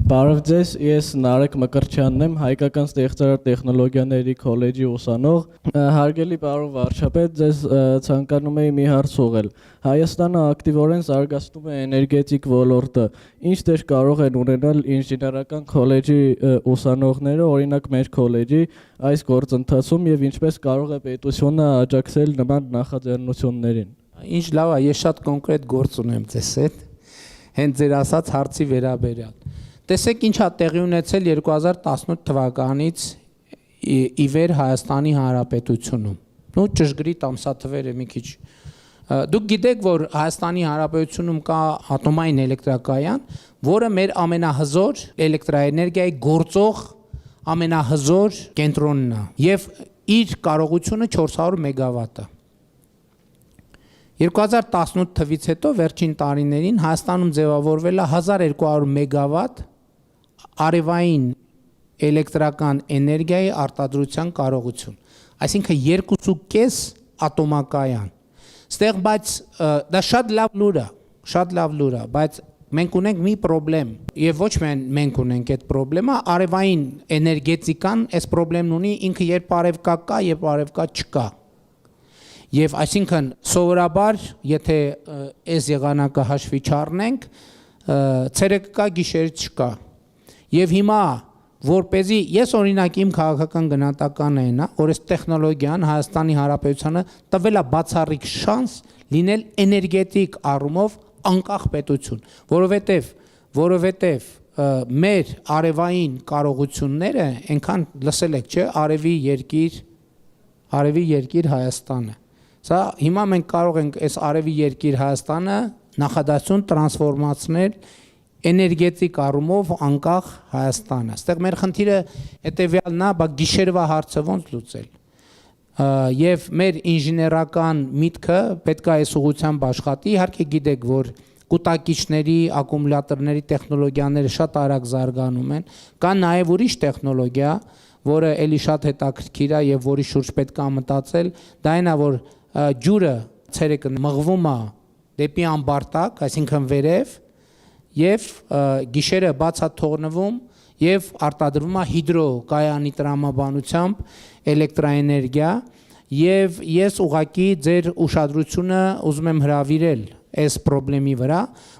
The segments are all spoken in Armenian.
Բարև ձեզ, ես Նարեկ Մկրտչյանն եմ, Հայկական ստեղծարար տեխնոլոգիաների քոլեջի ուսանող։ Հարգելի պարոն վարչապետ, ձեզ ցանկանում էի մի հարց ուղղել։ Հայաստանը ակտիվորեն զարգացնում է էներգետիկ ոլորտը։ Ինչ դեր կարող են ունենալ ինժեներական քոլեջի ուսանողները, օրինակ մեր քոլեջի այս գործընթացում եւ ինչպես կարող է պետությունը աջակցել նման նախաձեռնություններին։ Ինչ լավ է, ես շատ կոնկրետ գործ ունեմ ձեզ հետ, հենց ձեր ասած հարցի վերաբերյալ։ Տեսեք ինչ է տեղի ունեցել 2018 թվականից ի վեր Հայաստանի Հանրապետությունում։ Ճշգրիտ ամսաթվերը մի քիչ։ Դուք գիտեք, որ Հայաստանի Հանրապետությունում կա ատոմային էլեկտրակայան, որը մեր ամենահզոր էլեկտրաէներգիայի գործող ամենահզոր կենտրոնն է եւ իր կարողությունը 400 մեգավատ է։ 2018 թվից հետո վերջին տարիներին Հայաստանում ձևավորվել է 1200 մեգավատ արևային էլեկտրական էներգիայի արտադրության կարողություն, այսինքն 2.5 ատոմակայան։ Ստեղ բայց դա շատ լավ լուր է, բայց մենք ունենք մի խնդրեմ, եւ ոչ միայն մենք ունենք այդ խնդրեմը, արևային էներգետիկան այս խնդրեմն ունի, ինքը երբ արևկա կա, երբ արևկա չկա։ Եվ այսինքն սովորաբար, եթե այս եղանակը հաշվի չառնենք, ցերեկը կա, գիշերը չկա։ Եվ հիմա, որպեսզի ես օրինակ իմ քաղաքական գնահատականը այն է, որ այս տեխնոլոգիան Հայաստանի Հանրապետությանը տվել է բացառիկ շանս լինել էներգետիկ առումով անկախ պետություն, որովհետև մեր արևային կարողությունները, այնքան լսել եք, չէ, արևի երկիր Հայաստանը։ Սա հիմա մենք կարող ենք այս արևի երկիր Հայաստանը նախադասություն տրանսֆորմացնել էներգետիկ առումով անկախ Հայաստանը։ Այստեղ մեր խնդիրը հետևյալն է, բայց գիշերվա հարցը ոնց լուծել։ Եվ մեր ինժեներական միտքը պետք է այս ուղղությամբ աշխատի, իհարկե գիտեք, որ կուտակիչների, ակումուլյատորների տեխնոլոգիաները շատ արագ զարգանում են, կա նաև ուրիշ տեխնոլոգիա, որը էլի շատ հետաքրքիր է եւ որի շուրջ պետք է մտածել, դա այն է, որ ջուրը ցերեկը մղվում է դեպի ամբարտակ, այսինքն վերև, եւ գիշերը բաց է թողնվում եւ արտադրվում է հիդրոկայանի տրամաբանությամբ էլեկտրաէներգիա եւ ես ուղղակի ձեր ուշադրությունը ուզում եմ հրավիրել այս խնդրի վրա,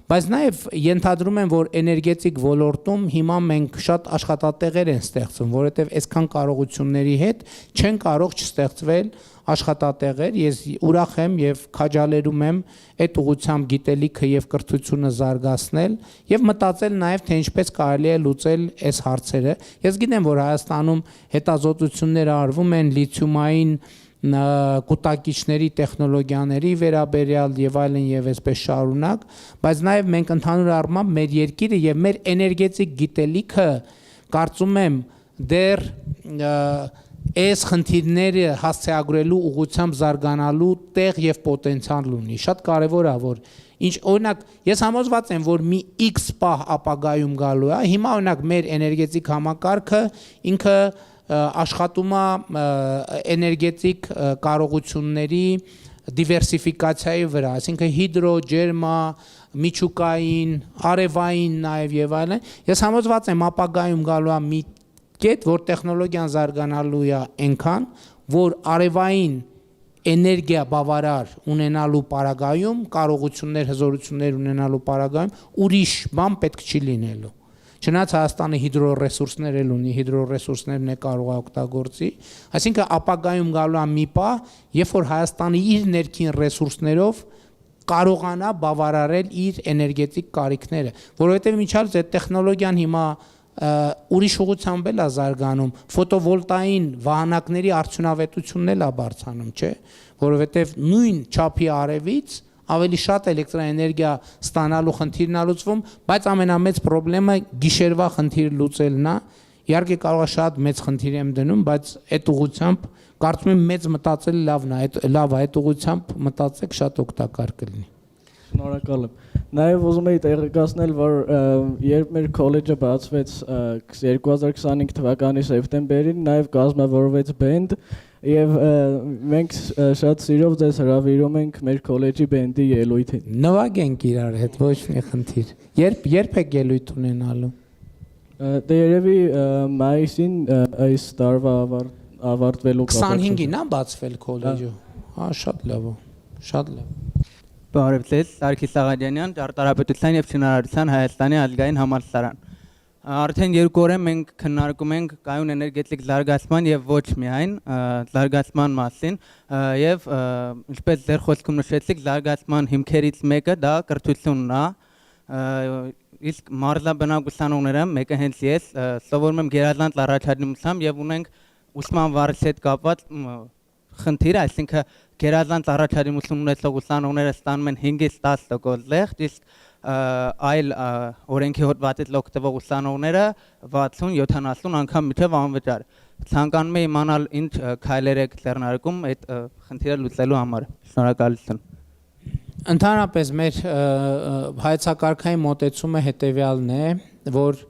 բայց նաև ենթադրում եմ, որ էներգետիկ ոլորտում հիմա մենք շատ աշխատատեղեր են ստեղծում, որովհետև այսքան կարողությունների հետ չեն կարող չստեղծվել աշխատատեղեր, ես ուրախ եմ եւ քաջալերում եմ այդ ուղղությամբ գիտելիքը եւ կրթությունը զարգացնել եւ մտածել նաեւ թե ինչպես կարելի է լուծել այս հարցերը։ Ես գիտեմ, որ Հայաստանում հետազոտություններ արվում են լիթիումային կուտակիչների տեխնոլոգիաների վերաբերյալ եւ այլն եւ այսպես շարունակ, բայց նաեւ մենք ընդհանուր առմամբ մեր երկիրը եւ մեր էներգետիկ գիտելիքը կարծում եմ դեռ այս խնդիրները հասցեագրելու ուղղությամբ զարգանալու տեղ եւ պոտենցիալ ունի։ Շատ կարեւոր է, որ ինչ օրինակ ես համոզված եմ, որ մի X պահ ապագայում գալու է, հիմա օրինակ մեր էներգետիկ համակարգը ինքը աշխատում է էներգետիկ կարողությունների դիվերսիֆիկացիայի վրա, այսինքն հիդրո, ջերմա, միջուկային, արևային նաև եւ այլն։ Ես համոզված եմ ապագայում գալու է մի կետ, որ տեխնոլոգիան զարգանալու է այնքան, որ արևային էներգիա բավարար ունենալու պարագայում, կարողություններ, հզորություններ ունենալու պարագայում ուրիշ բան պետք չի լինելու։ Չնայած Հայաստանը հիդրոռեսուրսներ էլ ունի, հիդրոռեսուրսներն է կարող է օգտագործի, այսինքն ապագայում գալու է մի պահ, երբ որ Հայաստանը իր ներքին ռեսուրսներով կարողանա բավարարել իր էներգետիկ կարիքները, որովհետև ինչալ այդ տեխնոլոգիան հիմա ուրիշ ուղղությամբ էլ է զարգանում, ֆոտովոլտային վահանակների արդյունավետությունն էլ է բարձրանում, չէ, որովհետև նույն չափի արևից ավելի շատ էլեկտրաէներգիա ստանալու խնդիրն է լուծվում, բայց ամենամեծ խնդրեմը գիշերվա խնդիրը լուծելն է։ Իհարկե կարող է շատ մեծ խնդիր եմ դնում, բայց այդ ուղղությամբ կարծում եմ մեծ մտածել լավն է, լավ է, այդ ուղղությամբ մտածեք շատ օգտակար կլինի։ Շնորհակալ եմ։ Նաև ուզում եի տեղեկացնել, որ երբ մեր քոլեջը բացվեց 2025 թվականի սեպտեմբերին, նաև կազմավորվեց բենդ եւ մենք շատ սիրով ձեզ հրավիրում ենք մեր քոլեջի բենդի ելույթին։ Նվագենք իրար հետ, ոչ մի խնդիր։ Երբ եք ելույթ ունենալու։ Դե երևի մայիսին այս տարվա ավարտվելու 25-ին է բացվել քոլեջը։ Հա, շատ լավ։ Շատ լավ։ Բարև ձեզ, Սարգիս Աղաջանյան, Ճարտարապետության եւ Շինարարության Հայաստանի ազգային համալսարան։ Արդեն 2 օր է մենք քննարկում ենք կայուն էներգետիկ զարգացման եւ ոչ միայն զարգացման մասին եւ ինչպես ձեր խոսքում նշեցիք, զարգացման հիմքերից մեկը դա կրթությունն է։ Իսկ մարզաբնակ ուսանողները, մեկը հենց ես, սովորում եմ գերազանց առաջադիմությամբ եւ ունենք ուսման վարձի հետ կապված խնդիր, այսինքն գերազանց առաջադիմություն ունեցող ուսանողները ստանում են 5-ից 10% լեղջ, իսկ այլ օրենքի հոդվածից օգտվող ուսանողները 60-70 անգամ մինչև անվճար։ Ցանկանում եմ իմանալ ինչ քայլեր եք ձեռնարկում այդ խնդիրը լուծելու համար։ Շնորհակալություն։ Ընդհանրապես մեր հայեցակարգային մոտեցումը հետևյալն է, որ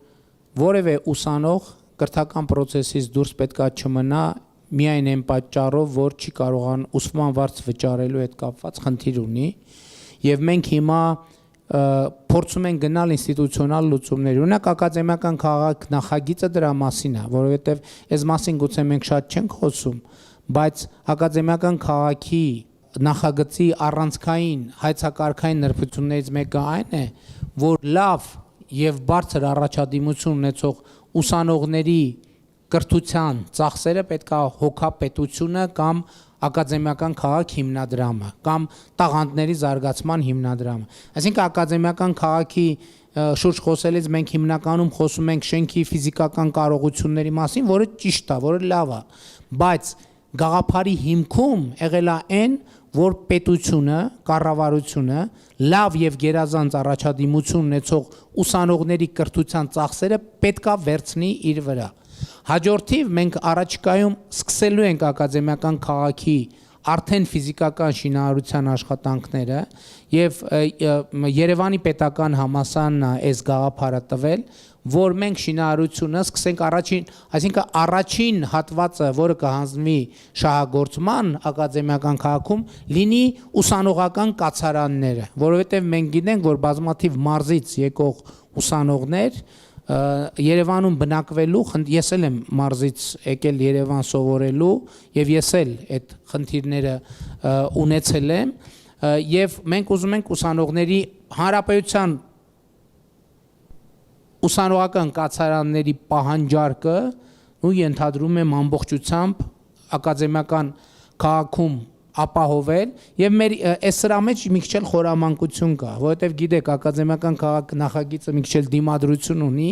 որևէ ուսանող կրթական process-ից դուրս պետքա չմնա միայն այն պատճառով, որ չի կարողան ուսման վարձ վճարելու հետ կապված խնդիր ունի, եւ մենք հիմա փորձում ենք գնալ ինստիտուցիոնալ լուծումների։ Օրինակ ակադեմիական քաղաք նախագիծը դրա մասին է, որովհետեւ այս մասին գուցե մենք շատ չենք խոսում, բայց ակադեմիական քաղաքի նախագծի առանցքային հայեցակարգային նրբություններից մեկը այն է, որ լավ եւ բարձր առաջադիմություն ունեցող ուսանողների կրթության ծախսերը պետքա հոգապետությունը կամ ակադեմիական քաղաք հիմնադրամը կամ տաղանդների զարգացման հիմնադրամը։ Այսինքն ակադեմիական քաղաքի շուրջ խոսելիս մենք հիմնականում խոսում ենք շենքի ֆիզիկական կարողությունների մասին, որը ճիշտ է, որը լավ է, բայց գաղափարի հիմքում եղել է այն, որ պետությունը, կառավարությունը լավ եւ գերազանց առաջադիմություն ունեցող ուսանողների կրթության ծախսերը պետքա վերցնի իր վրա։ Հաջորդիվ մենք առաջիկայում սկսելու ենք ակադեմիական քաղաքի արդեն ֆիզիկական շինարարության աշխատանքները եւ Երևանի պետական համալսարանն է այս գաղափարը տվել, որ մենք շինարարությունը սկսենք այսինքն առաջին հատվածը, որը կհանձնվի շահագործման ակադեմիական քաղաքում, լինի ուսանողական կացարանները, որովհետեւ մենք գիտենք, որ բազմաթիվ մարզից եկող ուսանողներ Երևանում բնակվելու, ես էլ եմ մարզից եկել Երևան սովորելու եւ ես էլ այդ խնդիրները ունեցել եմ եւ մենք ուզում ենք ուսանողների հանրապետության ուսանողական կացարանների պահանջարկը ու ենթադրում եմ ամբողջությամբ ակադեմիական քաղաքում ապահովել եւ մեր այս սրա մեջ մի քիչ էլ խորամանկություն կա, որովհետեւ գիտեք ակադեմիական քաղաք նախագիծը մի քիչ էլ դիմադրություն ունի։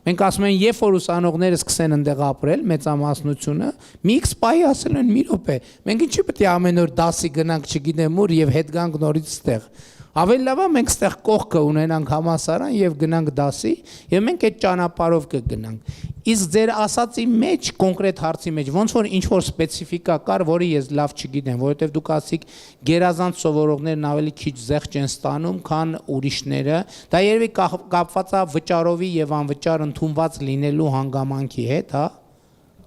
Մենք ասում ենք, երբ որ ուսանողները սկսեն այնտեղ ապրել, մեծամասնությունը, մի X պահի ասել են՝ մի րոպե, մենք ինչի՞ պետք է ամեն օր դասի գնանք, չգիտեմ ուր եւ հետ գանք նորից ստեղ։ Ավելի լավ է մենք ստեղ կողքը ունենանք համալսարան եւ գնանք դասի եւ մենք այդ ճանապարհով կգնանք։ Իսկ ձեր ասացի մեջ կոնկրետ հարցի մեջ ոնց որ ինչ որ սպეციფիկա կար, որը ես լավ չգիտեմ, որովհետեւ դուք ասիք գերազանց սովորողներն ավելի քիչ զեղչ են ստանում, քան ուրիշները։ Դա երևի կապված է վճարովի եւ անվճար ընդունված լինելու հանգամանքի հետ, հա։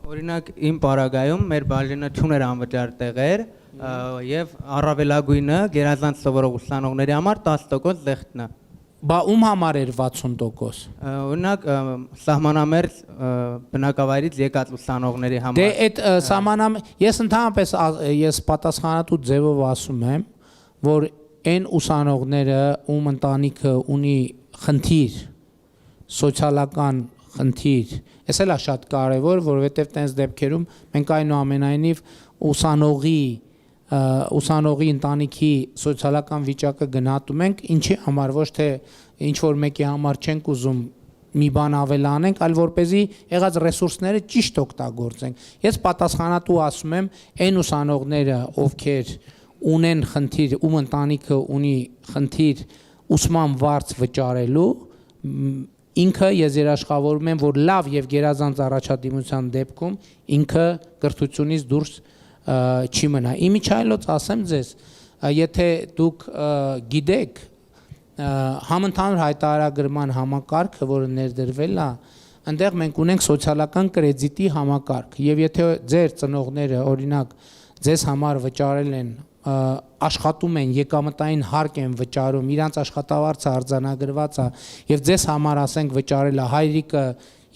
Օրինակ իմ պարագայում մեր բաժինը չուներ անվճար տեղեր եւ առավելագույնը գերազանց սովորող ուսանողների համար 10% զեղչն է։ Բա ում համար էր 60%։ Օրինակ սահմանամերձ բնակավայրից եկած ուսանողների համար։ Դե այդ ես ընդհանրապես ես պատասխանատու ձևով ասում եմ, որ այն ուսանողները, ում ընտանիքը ունի խնդիր, սոցիալական խնդիր, այս էլ է շատ կարևոր, որովհետև տենց դեպքերում մենք այնուամենայնիվ ուսանողի ընտանիքի սոցիալական վիճակը գնահատում ենք, ինչի համար ոչ թե ինչ որ մեկի համար չենք ուզում մի բան ավելանենք, այլ որպեսզի եղած ռեսուրսները ճիշտ օգտագործենք։ Ես պատասխանատու ասում եմ, այն ուսանողները, ովքեր ունեն խնդիր, ում ընտանիքը ունի խնդիր ուսման վարձ վճարելու, ինքը ես երաշխավորում եմ, որ լավ եւ գերազանց առաջադիմության դեպքում ինքը կրթությունից դուրս չի մնա։ Իմիջայլոց ասեմ ձեզ, եթե դուք գիտեք համընդհանուր հայտարարագրման համակարգը, որը ներդրվել է, այնտեղ մենք ունենք սոցիալական կրեդիտի համակարգ, եւ եթե ձեր ծնողները օրինակ ձեզ համար վճարել են աշխատում են, եկամտային հարկ են վճարում, իրանց աշխատավարձը արձանագրված է եւ ձեզ համար ասենք վճարել է հայրիկը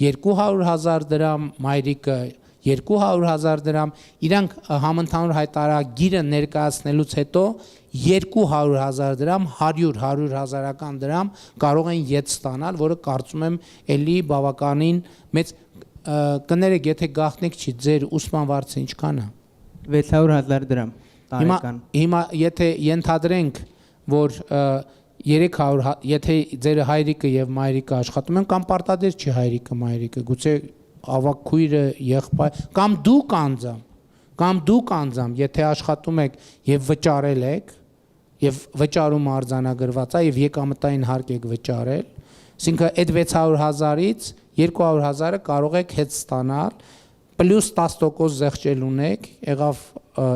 200,000 դրամ, մայրիկը 200,000 դրամ, իրանք համընդհանուր հայտարարագիրը ներկայացնելուց հետո 200,000 դրամ, 100,000-100,000 դրամ կարող են յետ ստանալ, որը կարծում եմ էլի բավականին մեծ կներեք, եթե գաղտնիք չի, ձեր ուսման վարձը ինչքան է։ 600,000 դրամ տարեկան։ Հիմա եթե ենթադրենք, որ 300, եթե ձեր հայրիկը եւ մայրիկը աշխատում են, կամ պարտադիր չի հայրիկը, մայրիկը, գուցե ավակ քույրը, եղբայր, կամ դուք անձամբ, եթե աշխատում եք եւ վճարել եք, եւ վճարում արձանագրված է եւ եկամտային հարկ եք վճարել, այսինքն այդ 600,000-ից 200,000-ը կարող եք հետ ստանալ, պլյուս 10% զեղչել ունեք, եղավ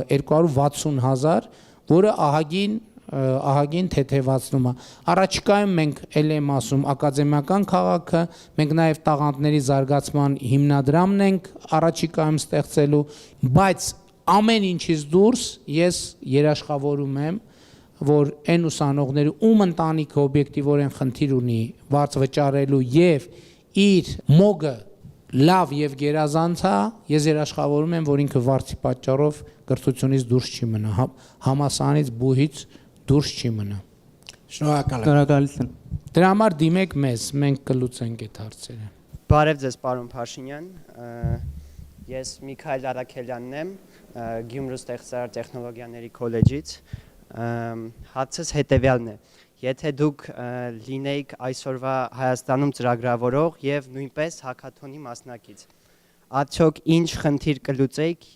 260,000, որը ահագին թեթևացնում է։ Առաջիկայում մենք ել եմ ասում ակադեմիական քաղաքը, մենք նաև տաղանդների զարգացման հիմնադրամն ենք առաջիկայում ստեղծելու, բայց ամեն ինչից դուրս ես երաշխավորում եմ, որ այն ուսանողները, ում ընտանիքը օբյեկտիվորեն խնդիր ունի վարձ վճարելու եւ իր մոգը լավ եւ գերազանց է, ես երաշխավորում եմ, որ ինքը վարձի պատճառով կրթությունից դուրս չի մնա, համասանից բուհից դուրս չի մնա։ Շնորհակալություն։ Դրա համար դիմեք մեզ, մենք կլուծենք այդ հարցերը։ Բարև ձեզ, պարոն Փաշինյան, ես Միքայել Արաքելյանն եմ, Գյումրու ստեղծարար տեխնոլոգիաների քոլեջից, հարցս հետևյալն է, եթե դուք լինեիք այսօրվա Հայաստանում ծրագրավորող եւ նույնպես հակաթոնի մասնակից, արդյոք ինչ խնդիր կլուծեիք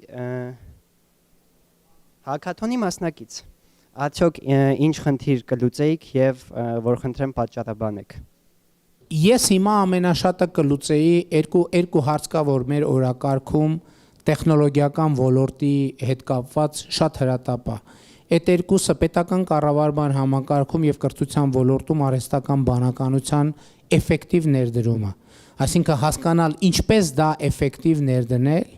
հակաթոնի մասնակից, արդյոք ինչ խնդիր կլուծեիք եւ որ խնդրեմ պատճառաբանեք։ Ես հիմա ամենաշատը կլուծեի երկու հարց կա, որ մեր օրակարգում տեխնոլոգիական ոլորտի հետ կապված շատ հրատապ է։ Այդ երկուսը պետական կառավարման համակարգում եւ կրթության ոլորտում արհեստական բանականության էֆեկտիվ ներդրումը։ Այսինքն հասկանալ ինչպես դա էֆեկտիվ ներդնել,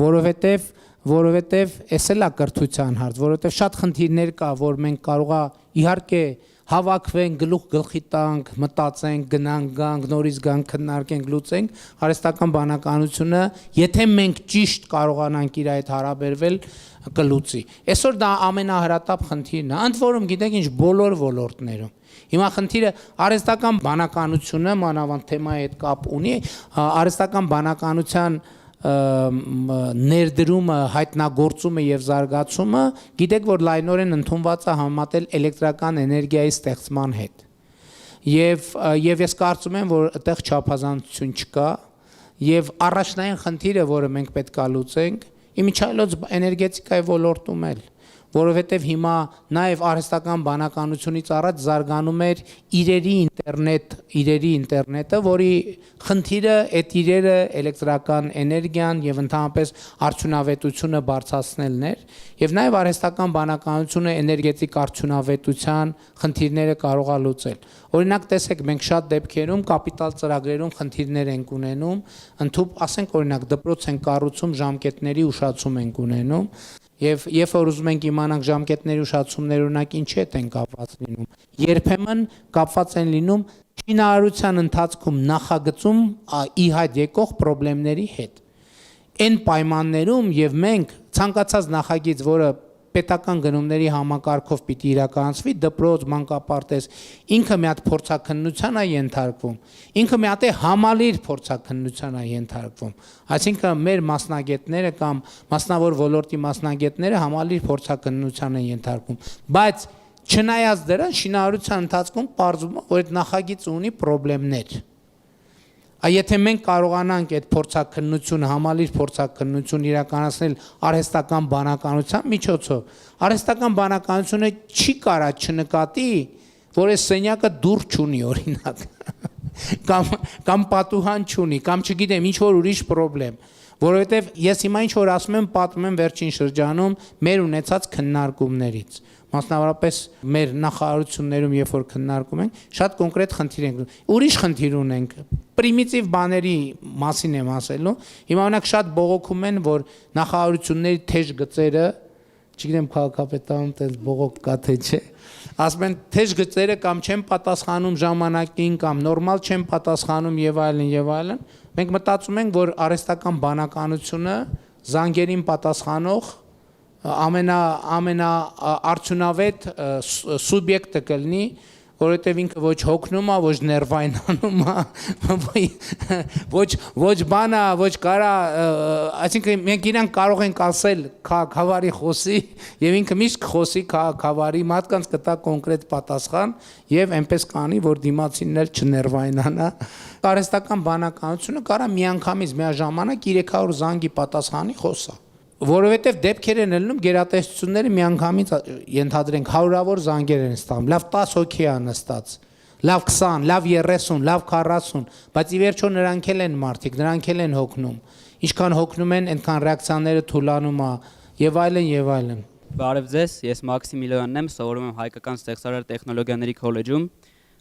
որովհետեւ էս էլ է կրթության հարց, որովհետեւ շատ խնդիրներ կա, որ մենք կարողա իհարկե հավաքվենք, գլուխ գլխի տանք, մտածենք, գնանք, նորից գանք, քննարկենք, լուծենք, արհեստական բանականությունը, եթե մենք ճիշտ կարողանանք իր այդ հարաբերվել, կլուծի։ Այսօր դա ամենահրատապ խնդիրն է, ընդ որում գիտեք ինչ բոլոր ոլորտներում։ Հիմա խնդիրը արհեստական բանականությունը, մանավանդ թեմայի հետ կապ ունի, արհեստական բանականության ներդրումը, հայտնագործումը եւ զարգացումը, գիտեք որ լայնորեն ընդունված է համատել էլեկտրական էներգիայի ստեղծման հետ։ Եվ ես կարծում եմ, որ այդտեղ չափազանցություն չկա, եւ առաջնային խնդիրը, որը մենք պետք է լուծենք, իմիջիայլոց էներգետիկայի ոլորտում էլ, որովհետև հիմա նաև արհեստական բանականությունից առաջ զարգանում էր իրերի ինտերնետը, որի խնդիրը այդ իրերը էլեկտրական էներգիան եւ ընդհանրապես արդյունավետությունը բարձրացնելն էր, եւ նաև արհեստական բանականությունը էներգետիկ արդյունավետության խնդիրները կարող է լուծել։ Օրինակ տեսեք, մենք շատ դեպքերում կապիտալ ծրագրերում խնդիրներ ենք ունենում, ընդհանուր ասենք օրինակ դպրոց են կառուցում, ժամկետների ուշացում ենք ունենում, եւ երբ որ ուզում ենք իմանանք ժամկետների ուշացումներ օրինակ ինչի հետ են կապված լինում, երբեմն կապված են լինում շինարարության ընթացքում նախագծում ի հայտ եկող խնդիրների հետ։ Այն պայմաններում եւ մենք ցանկացած նախագիծ, որը պետական գնումների համակարգով պիտի իրականացվի, դպրոց, մանկապարտեզ, ինքը մի հատ փորձաքննության է ենթարկվում, ինքը մի հատ համալիր փորձաքննության է ենթարկվում, այսինքն մեր մասնագետները կամ մասնավոր ոլորտի մասնագետները համալիր փորձաքննության են ենթարկվում, բայց չնայած դրան շինարարության ընթացքում պարզվում է, որ այդ նախագիծը ունի խնդիրներ։ Եթե մենք կարողանանք այդ փորձաքննությունը, համալիր փորձաքննություն իրականացնել արհեստական բանականության միջոցով, արհեստական բանականությունը չի կարա չնկատի, որ այս սենյակը դուռ չունի օրինակ, կամ պատուհան չունի, կամ չգիտեմ, ինչ որ ուրիշ խնդրեմ, որովհետև ես հիմա ինչ որ ասում եմ, պատմում եմ վերջին շրջանում մեր ունեցած քննարկումներից, մասնավորապես մեր նախարարություններում երբ որ քննարկում ենք, շատ կոնկրետ խնդիր ենք, ուրիշ խնդիր ունենք, պրիմիտիվ բաների մասին եմ ասելու, հիմա օրինակ շատ բողոքում են, որ նախարարությունների թեժ գծերը չգիտեմ քաղաքապետարանում տես բողոք կա թե չէ, ասում են թեժ գծերը կամ չեն պատասխանում ժամանակին կամ նորմալ չեն պատասխանում եւ այլն, մենք մտածում ենք, որ արհեստական բանականությունը զանգերին պատասխանող ամենա արդյունավետ սուբյեկտը կլինի, որովհետև ինքը ոչ հոգնում է, ոչ ներվայնանում է, ոչ բանա, ոչ կարա, այսինքն մենք իրան կարող ենք ասել քաղաքավարի խոսի եւ ինքը միշտ խոսի քաղաքավարի մարդկանց կտա կոնկրետ պատասխան եւ այնպես կանի, որ դիմացինն էլ չներվայնանա։ Արհեստական բանականությունը կարա միանգամից միաժամանակ 300 զանգի պատասխանի խոսա։ Որովհետև դեպքեր են ելնում գերատեսչությունները միանգամից ենթադրենք հարյուրավոր զանգեր են ստանում, լավ 10 հոգի է նստած, լավ 20, լավ 30, լավ 40, բայց ի վերջո նրանք էլ են մարդիկ, նրանք էլ են հոգնում, ինչքան հոգնում են, այնքան ռեակցիաները թուլանում է եւ այլն։ Բարև ձեզ, ես Մաքսիմ Միլոյանն եմ, սովորում եմ Հայկական ստեղծարար տեխնոլոգիաների քոլեջում։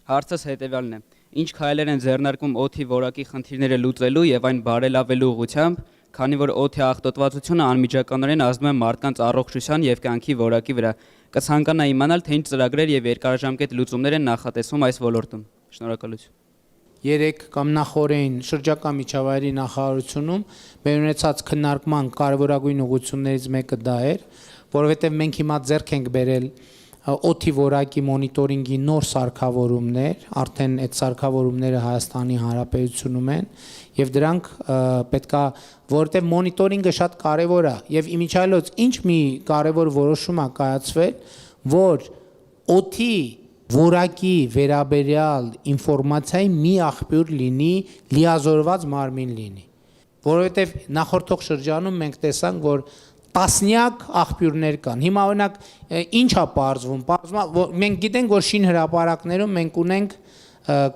Հարցս հետևյալն է. Ինչ քայլեր են ձեռնարկում օդի որակի խնդիրները լուծելու եւ այն բարելավելու ուղղությամբ, քանի որ օդի աղտոտվածությունը անմիջականորեն ազդում է մարդկանց առողջության եւ կյանքի որակի վրա։ Կցանկանա իմանալ, թե ինչ ծրագրեր եւ երկարաժամկետ լուծումներ են նախատեսվում այս ոլորտում։ Շնորհակալություն։ Երեք կամ նախորդին շրջակա միջավայրի նախարարությունում մեր ունեցած քննարկման կարևորագույն ուղղություններից մեկը դա էր, որովհետեւ մենք հիմա ձեռք ենք բերել օդի որակի մոնիտորինգի նոր սարքավորումներ, արդեն այդ սարքավորումները Հայաստանի Հանրապետությունում են եւ դրանք պետքա, որովհետեւ մոնիտորինգը շատ կարեւոր է եւ իմիջիայլոց ինչ մի կարեւոր որոշում է կայացվել, որ օդի որակի վերաբերյալ ինֆորմացիայի մի աղբյուր լինի, լիազորված մարմին լինի, որովհետեւ նախորդող շրջանում մենք տեսանք, որ տասնյակ աղբյուրներ կան։ Հիմա օրինակ ինչ է պարզվում, մենք գիտենք, որ շինհրապարակներում մենք ունենք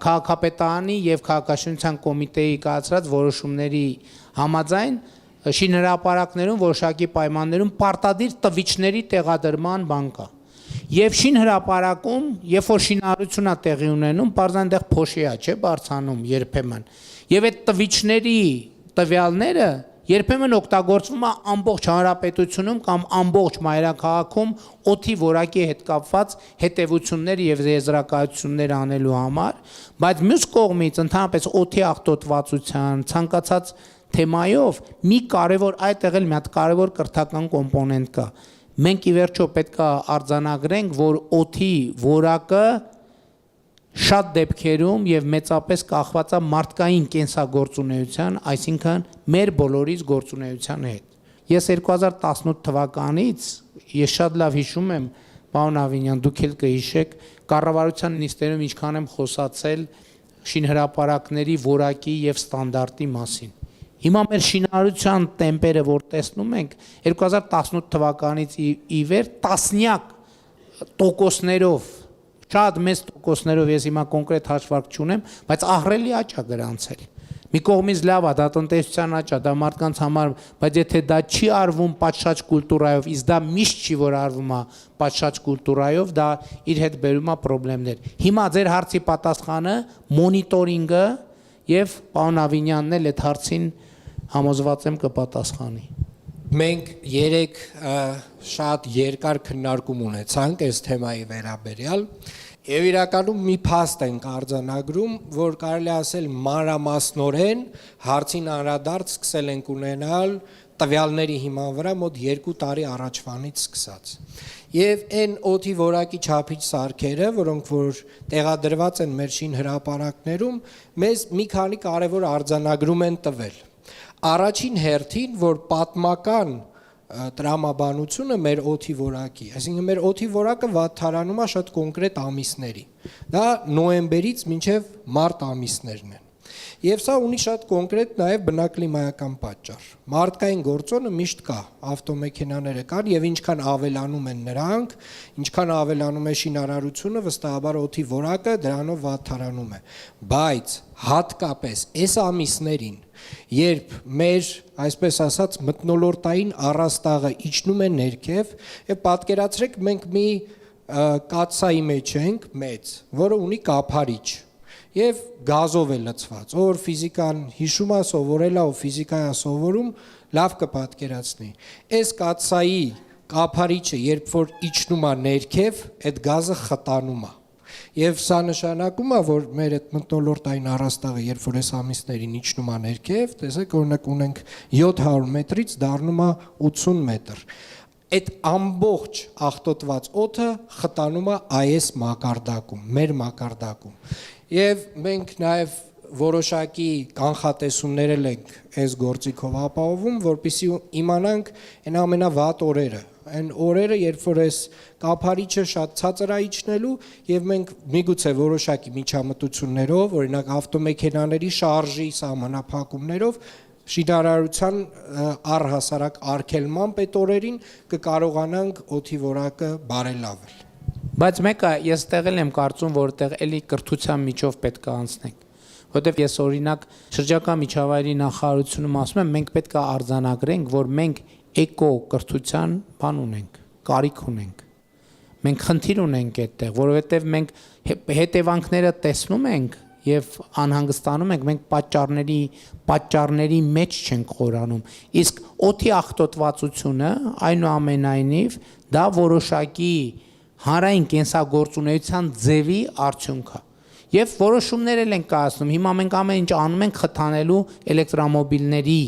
քաղաքապետարանի եւ քաղաքաշինության կոմիտեի կայացրած որոշումների համաձայն շինհրապարակներում որոշակի պայմաններում պարտադիր տվիչների տեղադրման բան կա։ Եվ շինհրապարակում, երբ որ շինարարություն է տեղի ունենում, բարձրան այնտեղ փոշի է, չէ, բարձանում երբեմն։ Եվ այդ տվիչների տվյալները երբեմն օգտագործվում է ամբողջ հանրապետությունում կամ ամբողջ մայրաքաղաքում օդի որակի հետ կապված հետևություններ եւ եզրակացություններ անելու համար, բայց մյուս կողմից ընդհանրապես օդի աղտոտվածության ցանկացած թեմայով մի կարևոր այդտեղ էլ մի հատ կարևոր կրթական կոմպոնենտ կա։ Մենք ի վերջո պետք է արձանագրենք, որ օդի որակը շատ դեպքերում եւ մեծապես կախված է մարդկային կենսագործունեության, այսինքն մեր բոլորիս գործունեության հետ։ Ես 2018 թվականից ես շատ լավ հիշում եմ, պարոն Ավինյան, դուք էլ կհիշեք, կառավարության նիստերում ինչքան եմ խոսացել շինհրապարակների որակի եւ ստանդարտի մասին։ Հիմա մեր շինարարության տեմպերը, որ տեսնում ենք, 2018 թվականից ի վեր տասնյակ տոկոսներով, շատ մեծ տոկոսներով, ես հիմա կոնկրետ հաշվարկ չունեմ, բայց ահռելի աճ է գրանցել։ Մի կողմից լավ է, դա տնտեսության աճ է, դա մարդկանց համար, բայց եթե դա չի արվում պատշաճ կուլտուրայով, իսկ դա միշտ չի, որ արվում է պատշաճ կուլտուրայով, դա իր հետ բերում է խնդիրներ։ Հիմա ձեր հարցի պատասխանը մոնիտորինգը եւ պարոն Ավինյանն էլ այդ հարցին համոզված եմ կպատասխանի։ Մենք երեք շատ երկար քննարկում ունեցանք այս թեմայի վերաբերյալ եւ իրականում մի փաստ ենք արձանագրում, որ կարելի ասել մանրամասնորեն հարցին անդրադարձ սկսել ենք ունենալ տվյալների հիման վրա մոտ 2 տարի առաջվանից սկսած։ Եվ այն օդի որակի չափիչ սարքերը, որոնք որ տեղադրված են մեր շինհրապարակներում, մեզ մի քանի կարևոր արձանագրում են տվել։ Առաջին հերթին, որ պատմական տրամաբանությունը մեր օդի որակի, այսինքն մեր օդի որակը վատթարանում է շատ կոնկրետ ամիսների։ Դա նոյեմբերից մինչև մարտ ամիսներն են։ Եվ սա ունի շատ կոնկրետ նաև բնակլիմայական պատճառ։ Մարդկային գործոնը միշտ կա, ավտոմեքենաները կան եւ ինչքան ավելանում են նրանք, ինչքան ավելանում է շինարարությունը, վստահաբար օդի որակը դրանով վատթարանում է։ Բայց հատկապես այս ամիսներին, երբ մեր, այսպես ասած, մթնոլորտային առաստաղը իջնում է ներքև, եւ պատկերացրեք մենք մի կաթսայի մեջ ենք մեծ, որը ունի կափարիչ եւ գազով է լցված, ով ֆիզիկան հիշում է, սովորել է, ով ֆիզիկա է սովորում, լավ կպատկերացնի։ Այս կաթսայի կափարիչը երբ որ իջնում է ներքև, այդ գազը խտանում է։ Եվ սա նշանակում է, որ մեր այդ մթնոլորտային առաստաղը, երբ որ այս ամիսներին իջնում է ներքև, տեսեք, օրինակ ունենք 700 մետրից դառնում է 80 մետր։ Այդ ամբողջ աղտոտված օդը խտանում է այս մակարդակում, մեր մակարդակում։ Եվ մենք նաև որոշակի կանխատեսումներ ենք այս գործիքով ապահովում, որպեսզի իմանանք այն ամենավատ օրերը, այն օրերը, երբ որ այս կափարիչը շատ ցածր է իջնելու եւ մենք միգուցե որոշակի միջամտություններով, օրինակ ավտոմեքենաների շարժի սահմանափակումներով շինարարության առհասարակ արգելմամբ այդ օրերին կկարողանանք օդի որակը բարելավել։ Բայց մեկը ես տեղել եմ կարծում, որտեղ էլի կրթության միջով պետք է անցնենք։ Որտեվ ես օրինակ շրջակա միջավայրի նախարարությունում ասում եմ, մենք պետք է արձանագրենք, որ մենք էկո կրթության բան ունենք, կարիք ունենք։ Մենք խնդիր ունենք այդտեղ, որովհետև մենք հետևանքները տեսնում ենք եւ անհանգստանում ենք, մենք պատճառների մեջ չենք խորանում։ Իսկ օդի աղտոտվածությունը այնուամենայնիվ դա որոշակի հանրային կենսագործունեության ձևի արդյունք է։ Եվ որոշումներ ենք կայացնում։ Հիմա մենք ամեն ինչ անում ենք խթանելու էլեկտրոմոբիլների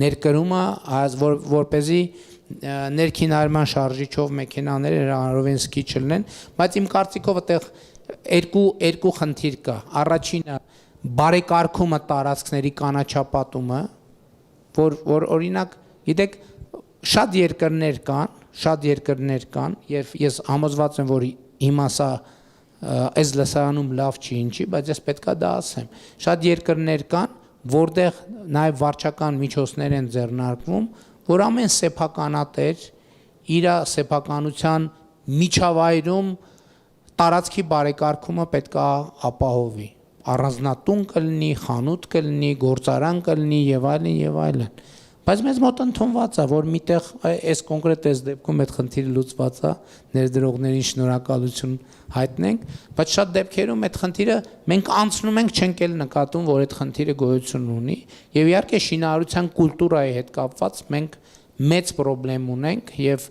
ներկրումը, որպեսզի ներքին արման շարժիչով մեքենաները հնարավորինս չլինեն, բայց իմ կարծիքով այդտեղ երկու խնդիր կա։ Առաջինը բարեկարգումը տարածքների կանաչապատումը, որ օրինակ, գիտեք, շատ երկրներ կան, եւ ես համոզված եմ, որ հիմա սա այս լսարանում լավ չի ինչի, բայց ես պետքա դա ասեմ։ Շատ երկրներ կան, որտեղ նաև վարչական միջոցներ են ձեռնարկվում, որ ամեն սեփականատեր իր սեփականության միջավայրում տարածքի բարեկարգումը պետքա ապահովի։ Առանձնատուն կլինի, խանութ կլինի, գործարան կլինի եւ այլն եւ այլն։ Բայց մեզ մոտ ընդունված է, որ միտեղ այս կոնկրետ այս դեպքում այդ խնդիրը լուծված է, ներդրողներին շնորհակալություն հայտնենք, բայց շատ դեպքերում այդ խնդիրը մենք անցնում ենք, չենք էլ նկատում, որ այդ խնդիրը գոյություն ունի, եւ իհարկե շինարարության կուլտուրայի հետ կապված մենք մեծ խնդրեմ ունենք եւ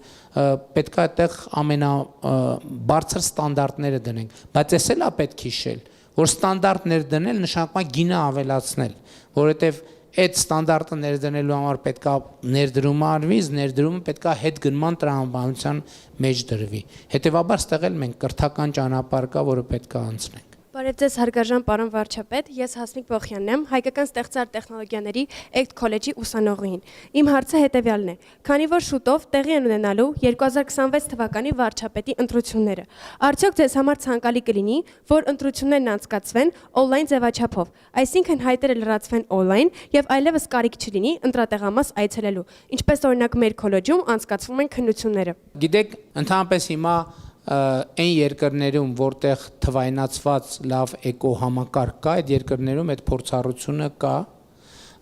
պետք է այդտեղ ամենաբարձր ստանդարտները դնենք, բայց էս էլ է պետք հիշել, որ ստանդարտներ դնել նշանակում է գինը ավելացնել, որովհետեւ այդ ստանդարտը ներդնելու համար պետքա ներդրում արվի, ներդրումը պետքա հետգնման տրամաբանության մեջ դրվի։ Հետևաբար ստեղ էլ մենք կրթական ճանապարհ կա, որը պետքա անցնենք։ Բարև ձեզ հարգարժան պարոն վարչապետ, ես Հասմիկ Բոխյանն եմ, հայկական ստեղծար տեխնոլոգիաների ACT College-ի ուսանողուհին։ Իմ հարցը հետևյալն է. քանի որ շուտով տեղի են ունենալու 2026 թվականի վարչապետի ընտրությունները, արդյոք ձեզ համար ցանկալի կլինի, որ ընտրություններն անցկացվեն on-line ձևաչափով, այսինքն հայտերը լրացվեն on-line եւ այլևս կարիք չլինի ընտրատեղամաս այցելելու, ինչպես օրինակ մեր քոլեջում անցկացվում են քննությունները։ Գիտեք, ընդհանրապես հիմա այն երկրներում, որտեղ թվայնացված լավ էկո համակարգ կա, այդ երկրներում այդ փորձառությունը կա,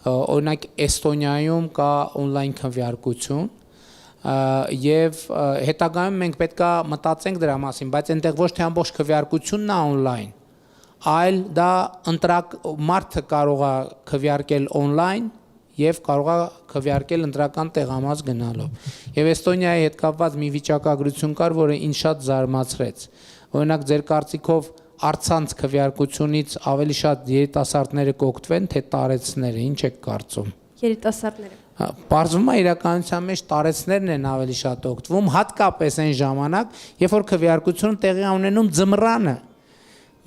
օրինակ Էստոնիայում կա on-line քվեարկություն, եւ հետագայում մենք պետքա մտածենք դրա մասին, բայց այնտեղ ոչ թե ամբողջ քվեարկությունն է on-line, այլ դա մարդը կարող է քվեարկել on-line եւ կարող է քվեարկել ընտրական տեղամաս գնալով։ Եվ Էստոնիայի հետ կապված մի վիճակագրություն կար, որը ինձ շատ զարմացրեց։ Օրինակ ձեր կարծիքով առցանց քվեարկությունից ավելի շատ երիտասարդները կօգտվեն, թե տարեցները, ինչ եք կարծում։ Երիտասարդները։ Պարզվում է իրականության մեջ տարեցներն են ավելի շատ օգտվում, հատկապես այն ժամանակ, երբ որ քվեարկությունը տեղի ունենում ձմռանը։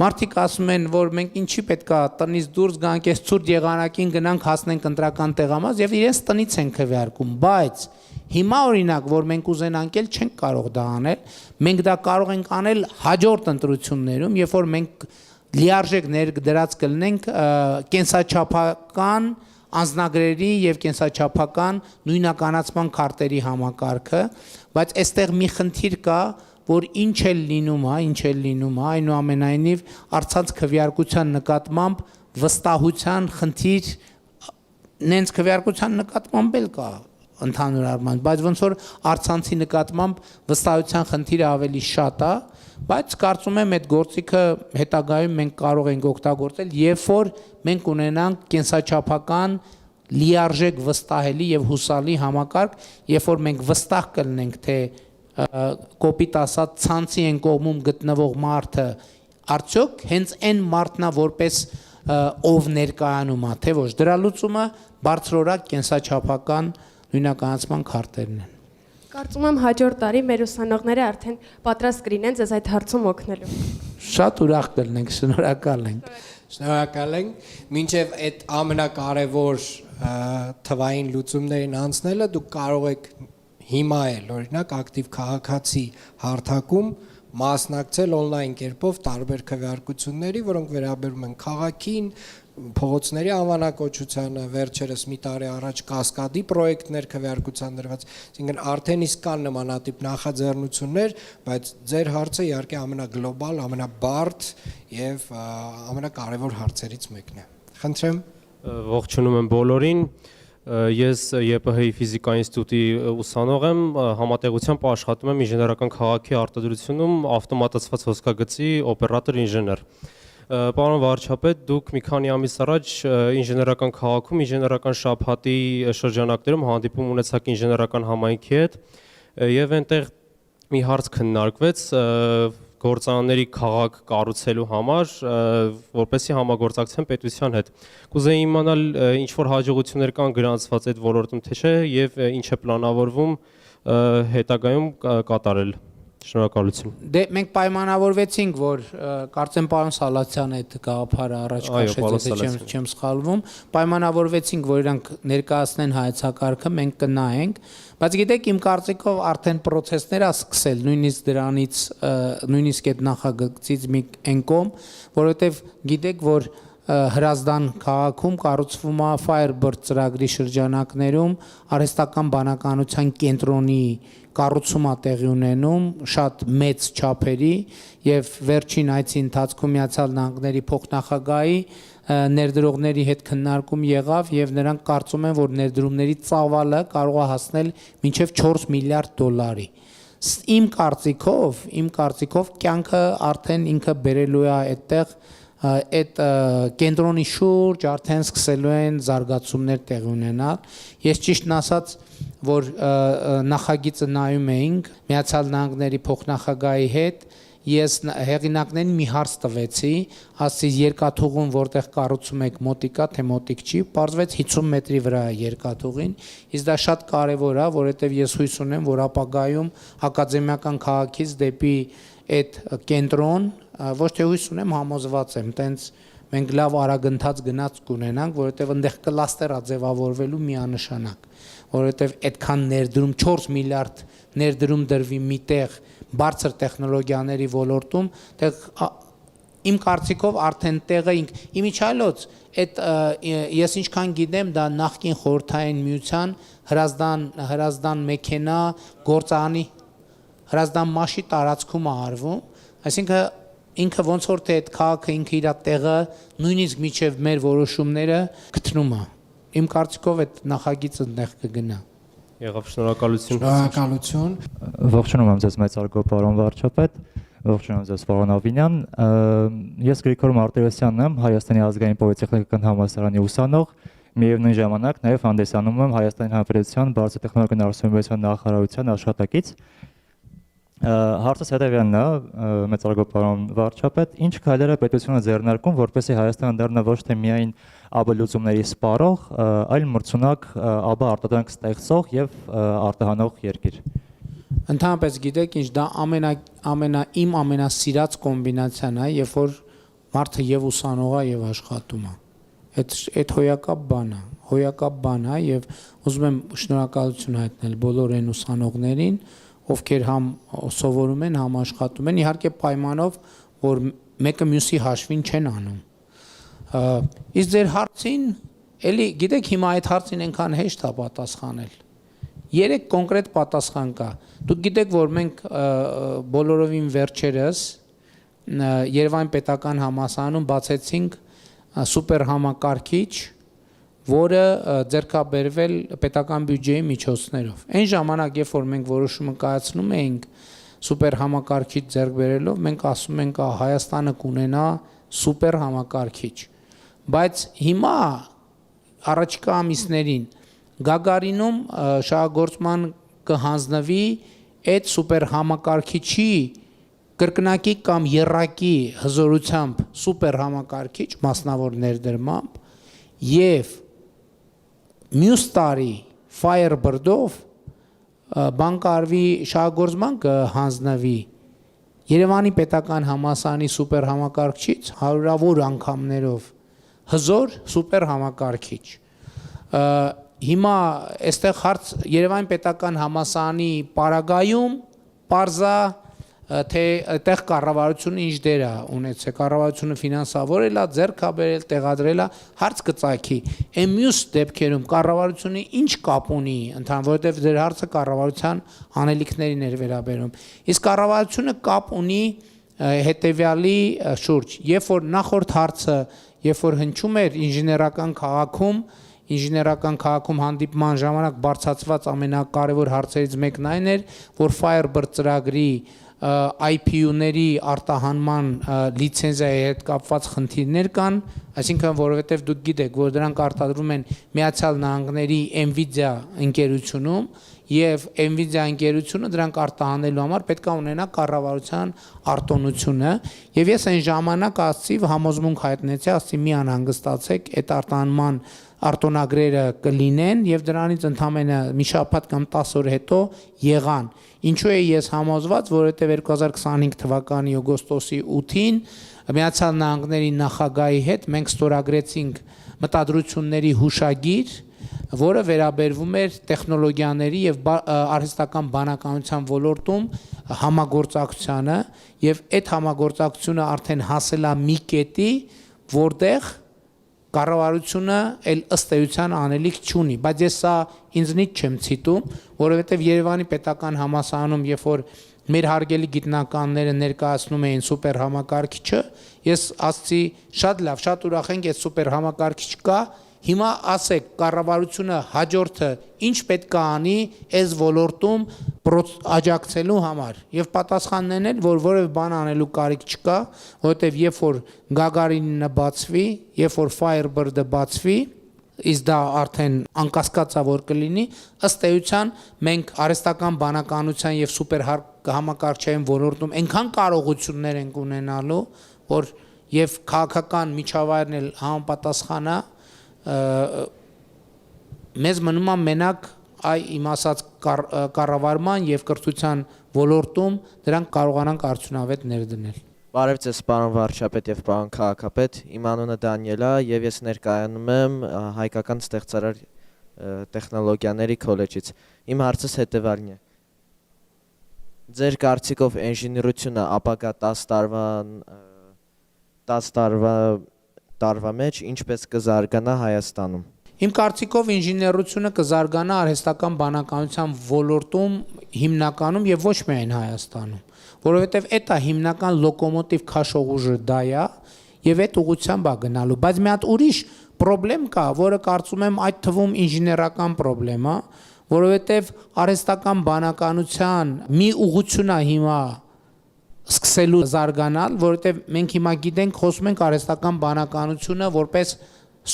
Մարդիկ ասում են, որ մենք ինչի պետքա տնից դուրս գանք, այս ցուրտ եղանակին գնանք հասնենք ընտրական տեղամաս եւ իրենց տնից են քվեարկում, բայց հիմա օրինակ, որ մենք ուզենանք էլ չենք կարող դա անել, մենք դա կարող ենք անել հաջորդ ընտրություններում, երբ որ մենք լիարժեք ներդրած կլինենք կենսաչափական անձնագրերի եւ կենսաչափական նույնականացման քարտերի համակարգը, բայց այստեղ մի խնդիր կա, որ ինչ էլ լինում է, այնուամենայնիվ առցանց քվեարկության նկատմամբ վստահության խնդիր նենց քվեարկության նկատմամբ էլ կա ընդհանուր առմամբ, բայց ոնց որ առցանցի նկատմամբ վստահության խնդիրը ավելի շատ է, բայց կարծում եմ այդ գործիքը հետագայում մենք կարող ենք օգտագործել, երբ որ մենք ունենանք կենսաչափական լիարժեք վստահելի եւ հուսալի համակարգ, երբ որ մենք վստահ կլինենք, թե կոպիտ ասած ցանցի են կողմում գտնվող մարդը արդյոք հենց այն մարդն է, որպես ով ներկայանում է, թե ոչ։ Դրա լուծումը բարձրորակ կենսաչափական նույնականացման քարտերն են։ Կարծում եմ հաջորդ տարի մեր ուսանողները արդեն պատրաստ կլինեն ձեզ այդ հարցում օգնելու։ Շատ ուրախ կլինենք, շնորհակալ ենք։ Շնորհակալ ենք։ Մինչև այդ ամենակարևոր թվային լուծումներին անցնելը դուք կարող եք հիմա էլ օրինակ ակտիվ քաղաքացի հարթակում մասնակցել on-line կերպով տարբեր քվեարկությունների, որոնք վերաբերում են քաղաքին, փողոցների անվանակոչությանը, վերջերս մի տարի առաջ կասկադի պրոյեկտներ քվեարկության դրված, այսինքն արդեն իսկ կան նմանատիպ նախաձեռնություններ, բայց ձեր հարցը իհարկե ամենագլոբալ, ամենաբարդ եւ ամենակարևոր հարցերից մեկն է։ Խնդրեմ։ Ողջունում եմ բոլորին։ Ես ԵՊՀ-ի ֆիզիկայի ինստիտուտի ուսանող եմ, համատեղությամբ աշխատում եմ ինժեներական քաղաքի արտադրությունում ավտոմատացված հոսքագծի օպերատոր ինժեներ։ Պարոն վարչապետ, դուք մի քանի ամիս առաջ ինժեներական քաղաքում ինժեներական շաբաթի շրջանակներում հանդիպում ունեցաք ինժեներական համայնքի հետ եւ այնտեղ մի հարց քննարկվեց գործարանների քաղաք կառուցելու համար, որպեսզի համագործակցեն պետության հետ։ Կուզեի իմանալ ինչ որ հաջողություններ կան գրանցված այդ ոլորտում թե չէ եւ ինչ է պլանավորվում հետագայում կատարել։ Շնորհակալություն։ Դե մենք պայմանավորվեցինք, որ կարծեմ պարոն Սալացյանը այդ գաղափարը առաջ քաշեց, եթե չեմ սխալվում, պայմանավորվեցինք, որ իրանք ներկայացնեն հայեցակարգը, մենք կնայենք, բայց գիտեք, իմ կարծիքով արդեն process-ները սկսել, նույնիսկ դրանից, նույնիսկ այդ նախագծից մի կողմ, որովհետև գիտեք, որ Հրազդան քաղաքում կառուցվում է Firebird ծրագրի շրջանակներում արհեստական բանականության կենտրոնի կառուցումը տեղի ունենում շատ մեծ չափերի եւ վերջին այցի ընթացքում Միացյալ Նահանգների փոխնախագահի ներդրողների հետ քննարկում եղավ եւ նրանք կարծում են, որ ներդրումների ծավալը կարող է հասնել մինչեւ 4 միլիարդ դոլարի։ Իմ կարծիքով կյանքը արդեն ինքը բերելու է այդտեղ այդ կենտրոնի շուրջ արդեն սկսելու են զարգացումներ տեղի ունենալ։ Ես ճիշտն ասած, որ նախագիծը նայում էինք Միացյալ Նահանգների փոխնախագահի հետ, ես հեղինակներին մի հարց տվեցի, ասի երկաթուղուն որտեղ կառուցում եք մոտիկա, թե մոտիկ չի, պարզվեց 50 մետրի վրա է երկաթուղին, իսկ դա շատ կարևոր է, որովհետև ես հույս ունեմ, որ ապագայում ակադեմիական քաղաքից դեպի այդ կենտրոն, ոչ թե հույս ունեմ, համոզված եմ, տենց մենք լավ արագընթաց գնաց կունենանք, որովհետև այնտեղ կլաստեր է ձևավորվելու միանշանակ, որովհետև այդքան ներդրում 4 միլիարդ ներդրում դրվի միտեղ բարձր տեխնոլոգիաների ոլորտում, իմ կարծիքով արդեն տեղը իմիջիալոց այդ ես ինչքան գիտեմ, դա նախկին խորհրդային միության հրազդան մեքենա գործարանի հրազդան մաշի տարածքում է արվում, այսինքն ինքը ոնց որ թե այդ քաղաքը ինքը իր տեղը նույնիսկ միջև մեր որոշումները գտնում է։ Իմ կարծիքով այդ նախագիծը այնտեղ կգնա։ Եղավ, շնորհակալություն։ Շնորհակալություն։ Ողջունում եմ ձեզ մեծարգո պարոն վարչապետ, ողջունում ձեզ պարոն Ավինյան։ Ես Գրիգոր Մարտիրոսյանն եմ, Հայաստանի ազգային պոլիտեխնիկական համալսարանի ուսանող, միևնույն ժամանակ նաև հանդեսանում եմ Հայաստանի Հանրապետության բարձր տեխնոլոգիական արտադրության նախարարության աշխատակից։ Հարցս հետևյալն է, մեծարգո պարոն վարչապետ, ինչ քայլեր է պետությունը ձեռնարկում, որպեսզի Հայաստանը դառնա ոչ թե միայն ԱԲ լուծումների սպառող, այլ մրցունակ ԱԲ արտադրանք ստեղծող եւ արտահանող երկիր։ Ընդհանրապես գիտեք ինչ, դա իմ ամենասիրած կոմբինացիան է, երբ որ մարդը եւ ուսանող է եւ աշխատում է։ Այդ հոյակապ բան է եւ ուզում եմ շնորհակալություն հայտնել բոլոր այն ուսանողներին, ովքեր համ սովորում են, համ աշխատում են, իհարկե պայմանով, որ մեկը մյուսի հաշվին չեն անում։ Իսկ ձեր հարցին, էլի գիտեք հիմա այդ հարցին այնքան հեշտ է պատասխանել։ 3 կոնկրետ պատասխան կա։ Դուք գիտեք, որ մենք բոլորովին վերջերս Երևան պետական համալսարանում բացեցինք սուպեր համակարգիչ, որը ձեռքաբերվել պետական բյուջեի միջոցներով։ Այն ժամանակ, երբ որ մենք որոշումը կայացնում էինք սուպեր համակարգիչ ձեռք բերելով, մենք ասում ենք, Հայաստանը կունենա սուպեր համակարգիչ։ Բայց հիմա առաջիկա ամիսներին Գագարինում շահագործման կհանձնվի այդ սուպեր համակարգիչի կրկնակի կամ եռակի հզորությամբ սուպեր համակարգիչ մասնավոր ներդրմամբ եւ մյուս տարի Firebird-ով բանկարվի շահագործման կհանձնվի Երևանի պետական համալսարանի սուպեր համակարգիչ հարյուրավոր անգամներով հզոր սուպեր համակարգիչ հիմա այստեղ հարց Երևանի պետական համալսարանի պարագայում parza թե այդտեղ կառավարությունը ինչ դեր է ունեցել կառավարությունը ֆինանսավորել է ձեռք է բերել տեղադրել է հարց կծագի այն մյուս դեպքերում կառավարությունը ինչ կապ ունի ընդհանուր որովհետև ձեր հարցը կառավարության անելիքներին էր վերաբերում իսկ կառավարությունը կապ ունի հետևյալի շուրջ երբ որ նախորդ հարցը երբ որ հնչում էր ինժեներական քաղաքում հանդիպման ժամանակ բարձրացված ամենակարևոր հարցերից մեկն այն էր որ Firebird ծրագրի IPU-ների արտահանման լիցենզիայի հետ կապված խնդիրներ կան, այսինքն որովհետև դուք գիտեք, որ դրանք արտադրում են Միացյալ Նահանգների Nvidia ընկերությունում եւ Nvidia ընկերությունը դրանք արտահանելու համար պետք է ունենա կառավարության արտոնությունը եւ ես այն ժամանակ ասացի համոզմունք հայտնեցի, ասացի մի անհանգստացեք, այդ արտահանման արտոնագրերը կլինեն եւ դրանից ընդամենը մի շաբաթ կամ 10 օր հետո եղան Ինչու է ես համոզված, որովհետև 2025 թվականի օգոստոսի 8-ին Միացյալ Նահանգների նախագահի հետ մենք ստորագրեցինք մտադրությունների հուշագիր, որը վերաբերվում էր տեխնոլոգիաների եւ արհեստական բանականության ոլորտում համագործակցությանը եւ այդ համագործակցությունը արդեն հասել է մի կետի, որտեղ կառավարությունը էլ ըստ էության անելիք չունի, բայց ես սա ինձնից չեմ ցիտում, որովհետև Երևանի պետական համալսարանում, երբ որ մեր հարգելի գիտնականները ներկայացնում էին սուպեր համակարգիչը, ես ասացի շատ լավ, շատ ուրախ ենք, այս սուպեր համակարգիչ կա, հիմա ասեք կառավարությունը հաջորդը ինչ պետք է անի այս ոլորտում աջակցելու համար եւ պատասխանն են որ որևէ բան անելու կարիք չկա որովհետեւ երբ որ Գագարինը բացվի երբ որ Firebird-ը բացվի իսկ դա արդեն անկասկած է որ կլինի ըստ էության մենք արհեստական բանականության եւ սուպեր համակարգչային ոլորտում այնքան կարողություններ ենք ունենալու որ եւ քաղաքական միջավայրն էլ համապատասխան է մեզ մնում է մենակ այ իմ ասած կառավարման եւ կրթության ոլորտում դրանք կարողանանք արդյունավետ ներդնել Բարև ձեզ պարոն վարչապետ եւ պարոն քաղաքապետ իմ անունը Դանիել է եւ ես ներկայանում եմ հայկական ստեղծարար տեխնոլոգիաների քոլեջից իմ հարցս հետեւյալն է Ձեր կարծիքով ինժեներությունը ապագա 10 տարվա մեջ ինչպես կզարգանա Հայաստանում Իմ կարծիքով ինժեներությունը կզարգանա արհեստական բանականության ոլորտում հիմնականում եւ ոչ միայն Հայաստանում որովհետեւ դա հիմնական լոկոմոտիվ քաշողուժը դա է եւ այդ ուղղությամբ է գնալու բայց մի հատ ուրիշ խնդրեմ կա որը կարծում եմ այդ թվում ինժեներական խնդրեմ է որովհետեւ արհեստական բանականության մի ուղղություն է հիմա սկսելու զարգանալ որովհետեւ մենք հիմա գիտենք խոսում ենք արհեստական բանականությունը որպես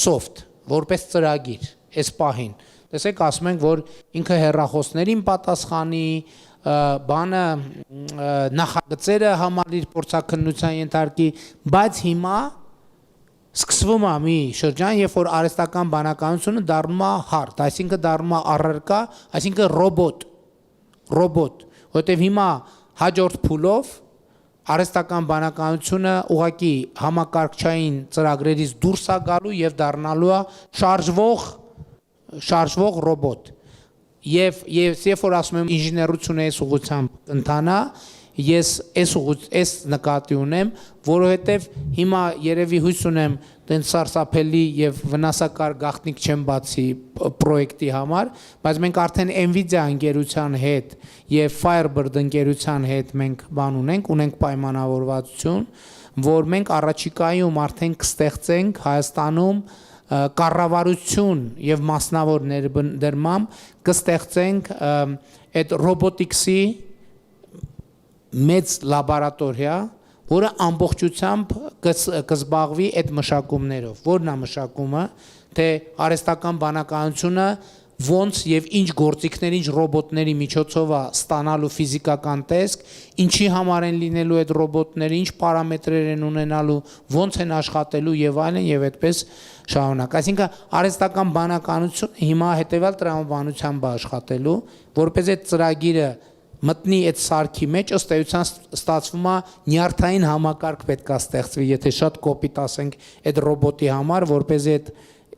soft որպես ծրագիր այս պահին տեսեք ասում ենք որ ինքը հեռախոսներին պատասխանի բանը նախագծերը համալիր փորձաքննության ենթարկի բայց հիմա սկսվում է մի շրջան երբ որ արհեստական բանականությունը դառնում է hard այսինքն դառնում է առարկա այսինքն ռոբոտ որտեվ հիմա հաջորդ փուլով արհեստական բանականությունը ուղղակի համակարգչային ծրագրերից դուրս է գալու եւ դառնալու է շարժվող ռոբոտ եւ երբ որ ասում եմ ինժեներությունը այս ուղղությամբ ընթանա ես այս նկատի ունեմ որովհետեւ հիմա երևի հույս ունեմ տենց սարսափելի եւ վնասակար գաղտնիք չեմ բացի պրոյեկտի համար բայց մենք արդեն Nvidia ընկերության հետ եւ Firebird ընկերության հետ մենք բան ունենք պայմանավորվածություն որ մենք առաջիկայում արդեն կստեղծենք Հայաստանում կառավարություն եւ մասնավոր ներդրմամբ կստեղծենք այդ ռոբոտիկսի մեծ լաբորատորիա, որը ամբողջությամբ կզբաղվի այդ մշակումներով։ Որն է մշակումը, թե արհեստական բանականությունը ոնց եւ ինչ գործիքներ, ինչ ռոբոտների միջոցով է ստանալու ֆիզիկական տեսք, ինչի համար են լինելու այդ ռոբոտները, ինչ պարամետրեր են ունենալու, ոնց են աշխատելու եւ այլն եւ այդպես շարունակ։ Այսինքն արհեստական բանականությունը հիմա հետեւյալ տրամաբանությամբ է աշխատելու, որպես այդ ծրագիրը մտնի այդ սարքի մեջ, ըստ էության ստացվում է նյարդային համակարգ պետք է ստեղծվի, եթե շատ կոպիտ ասենք այդ ռոբոտի համար, որպես այդ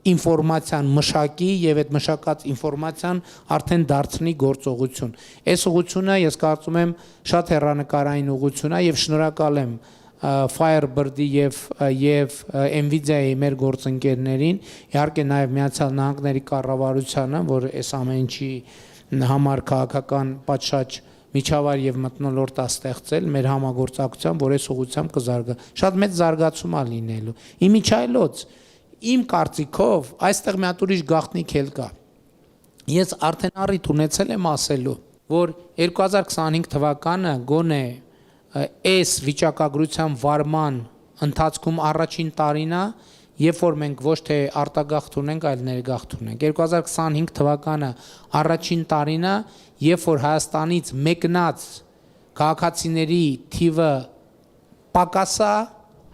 ինֆորմացիան մշակի եւ այդ մշակած ինֆորմացիան արդեն դարձնի գործողություն։ Այս ուղղությունը ես կարծում եմ շատ հեռանկարային ուղղություն է եւ շնորհակալ եմ Firebird-ի եւ Nvidia-ի մեր գործընկերներին, իհարկե նաեւ Միացյալ Նահանգների կառավարությանը, որ այս ամեն ինչի համար քաղաքական պատշաճ միջավայր եւ մթնոլորտ է ստեղծել մեր համագործակցությամբ, որ այս ուղղությամբ կզարգա։ Շատ մեծ զարգացում է լինելու։ Իմիջայլոց իմ կարծիքով այստեղ մի հատ ուրիշ գաղտնիք էլ կա։ Ես արդեն առիթ ունեցել եմ ասելու, որ 2025 թվականը գոնե այս վիճակագրության վարման ընթացքում առաջին տարին է, երբ որ մենք ոչ թե արտագաղթ ունենք, այլ ներգաղթ ունենք։ 2025 թվականը առաջին տարին է, երբ որ Հայաստանից մեկնած քաղաքացիների թիվը պակասա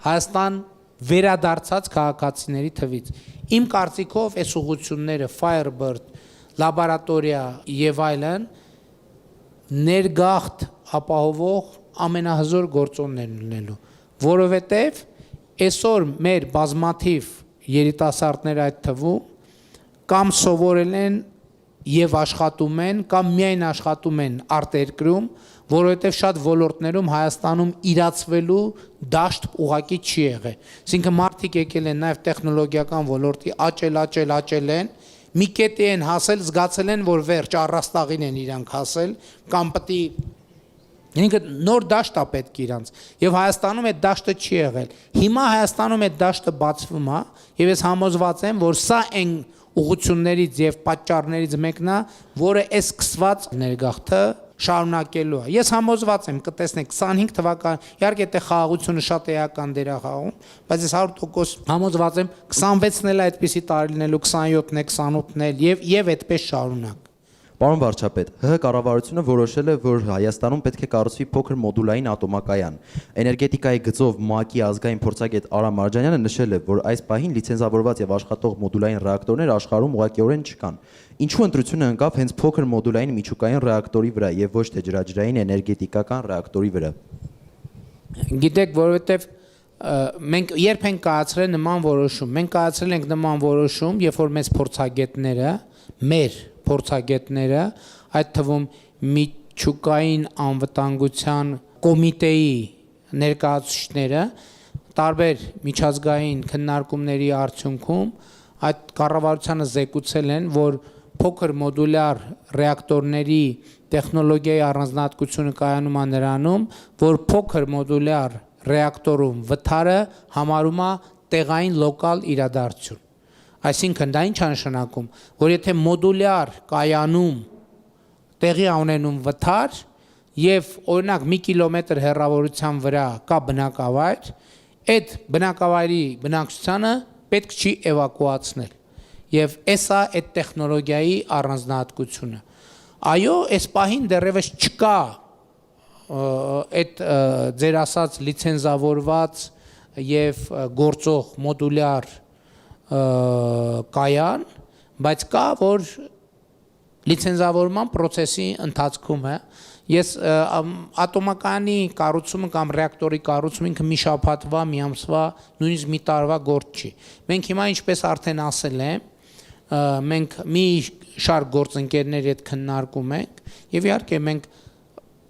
Հայաստան վերադարձած քաղաքացիների թվից։ Իմ կարծիքով այս ուղղությունները Firebird, լաբորատորիա եւ այլն ներգաղթ ապահովող ամենահզոր գործոններն լինելու, որովհետեւ այսօր մեր բազմաթիվ երիտասարդներ այդ թվում կամ սովորել են եւ աշխատում են կամ միայն աշխատում են արտերկրում, որովհետեւ շատ ոլորտներում Հայաստանում իրացվելու դաշտ ուղակի չի եղել։ Այսինքն մարդիկ եկել են նաեւ տեխնոլոգիական ոլորտի աճել են, մի կետի են հասել, զգացել են, որ վերջ առաստաղին են իրանք հասել, կամ պետք է ինքը նոր դաշտ է պետք իրանց եւ Հայաստանում այդ դաշտը չի եղել։ Հիմա Հայաստանում այդ դաշտը բացվում է եւ ես համոզված եմ, որ սա այն ուղղություններից եւ պատճառներից մեկն է, որը այս սկսված ներգաղթը շարունակելու է։ Ես համոզված եմ, կտեսնեք 25 թվական, իհարկե դե խաղաղությունը շատ էական դեր է խաղում, բայց ես 100% համոզված եմ 26-ն էլ այդպիսի տարի լինելու, 27-ն է, 28-ն էլ եւ այդպես շարունակ։ Պարոն վարչապետ, ՀՀ կառավարությունը որոշել է, որ Հայաստանում պետք է կառուցվի փոքր մոդուլային ատոմակայան։ Էներգետիկայի գծով ՄԱԿ-ի ազգային փորձագետ Արամ Մարջանյանը նշել է, որ այս պահին լիցենզավորված եւ աշխատող մոդուլային ռեակտորներ աշխարհում ուղղակիորեն չկան։ Ինչու ընտրությունը ընկավ հենց փոքր մոդուլային միջուկային ռեակտորի վրա եւ ոչ թե ջրաջրային էներգետիկական ռեակտորի վրա։ Գիտեք, որովհետեւ մենք երբ ենք կայացրել նման որոշում, մենք կայացրել ենք նման որոշում, երբ որ մեծ փորձագետները, մեր փորձագետները, այդ թվում միջուկային անվտանգության կոմիտեի ներկայացուցիչները տարբեր միջազգային քննարկումների արդյունքում այդ կառավարությանը զեկուցել են, որ փոքր մոդուլյար ռեակտորների տեխնոլոգիայի առանձնահատկությունը կայանում է նրանում, որ փոքր մոդուլյար ռեակտորում վթարը համարում է տեղային լոկալ իրադարձություն։ Այսինքն դա ինչ է նշանակում, որ եթե մոդուլյար կայանում տեղի ունենում վթար եւ օրինակ 1 կիլոմետր հեռավորության վրա կա բնակավայր, այդ բնակավայրի բնակչությանը պետք չի էվակուացնել։ Եվ էսա այդ տեխնոլոգիայի առանձնահատկությունը։ Այո, այս պահին դեռևս չկա այդ ձեր ասած լիցենզավորված եւ գործող մոդուլյար կայան, բայց կա, որ լիցենզավորման process-ի ընթացքում է։ Ես ատոմակայանի կառուցումը կամ ռեակտորի կառուցումը ինքը մի շաբաթվա, մի ամսվա, նույնիսկ մի տարվա գործ չի։ Մենք հիմա ինչպես արդեն ասել եմ, մենք մի շարք գործընկերների հետ քննարկում ենք եւ իհարկե մենք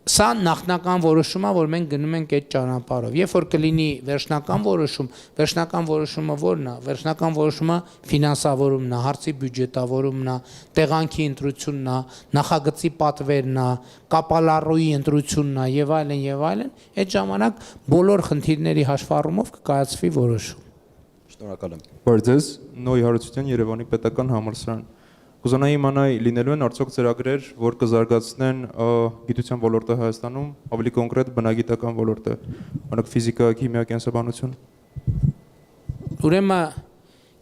սա նախնական որոշումը, որ մենք գնում ենք այդ ճանապարհով։ Երբ որ կլինի վերջնական որոշումը ո՞րն է։ Վերջնական որոշումը ֆինանսավորումն է, հարցի բյուջետավորումն է, տեղանքի ընտրությունն է, նախագծի պատվերն է, կապալառուի ընտրությունն է եւ այլն, այդ ժամանակ բոլոր խնդիրների հաշվառումով կկայացվի որոշում։ Շնորհակալ եմ։ Բարև ձեզ, Նոյ Հարությունյան, Երևանի պետական համալսարան։ Կուզենայի իմանալ լինելու են արդյոք ծրագրեր, որ կզարգացնեն գիտության ոլորտը Հայաստանում, ավելի կոնկրետ բնագիտական ոլորտը, օրինակ ֆիզիկա, քիմիա, կենսաբանություն։ Ուրեմն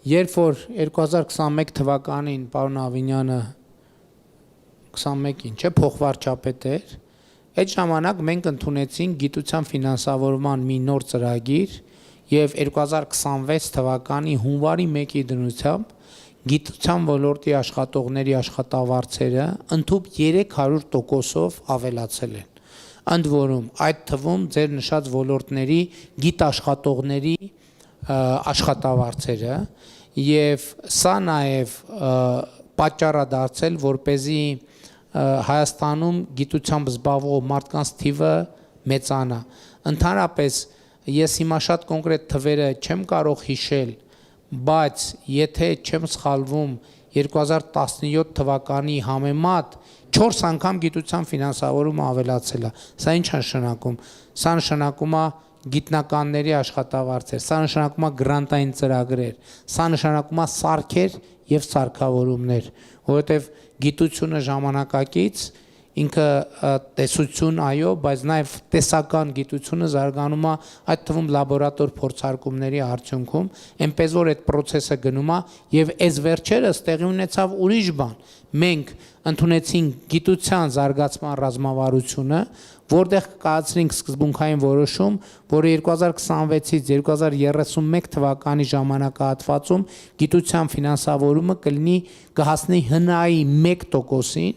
երբ որ 2021 թվականին պարոն Ավինյանը 21-ին չէ փոխվարչապետ էր, այդ ժամանակ մենք ընդունեցինք գիտության ֆինանսավորման մի նոր ծրագիր եւ 2026 թվականի հունվարի 1-ի դնությամբ գիտության ոլորտի աշխատողների աշխատավարձերը ընդհանուր 300%-ով ավելացել են։ Ընդ որում այդ թվում ձեր նշած ոլորտների գիտաշխատողների աշխատավարձերը եւ սա նաեւ պատճառ է դարձել, որպեսզի Հայաստանում գիտությամբ զբաղվող մարդկանց թիվը մեծանա։ Ընդհանրապես ես հիմա շատ կոնկրետ թվերը չեմ կարող հիշել, բայց եթե չեմ սխալվում 2017 թվականի համեմատ 4 անգամ գիտության ֆինանսավորումը ավելացել է։ Սա ինչ է նշանակում։ Սա նշանակում է գիտնականների աշխատավարձեր, սա նշանակում է գրանտային ծրագրեր, սա նշանակում է սարքեր եւ սարքավորումներ, որովհետեւ գիտությունը ժամանակակից ինքը տեսություն այո, բայց նաև տեսական գիտությունը զարգանում է այդ թվում լաբորատոր փորձարկումների արդյունքում, այնպես որ այդ process-ը գնում է եւ այս վերջերս տեղի ունեցավ ուրիշ բան։ Մենք ընդունեցինք գիտության զարգացման ռազմավարությունը, որտեղ կայացրինք սկզբունքային որոշում, որը 2026-ից 2031 թվականի ժամանակահատվածում գիտության ֆինանսավորումը կհասնի ՀՆԱ-ի 1%-ին,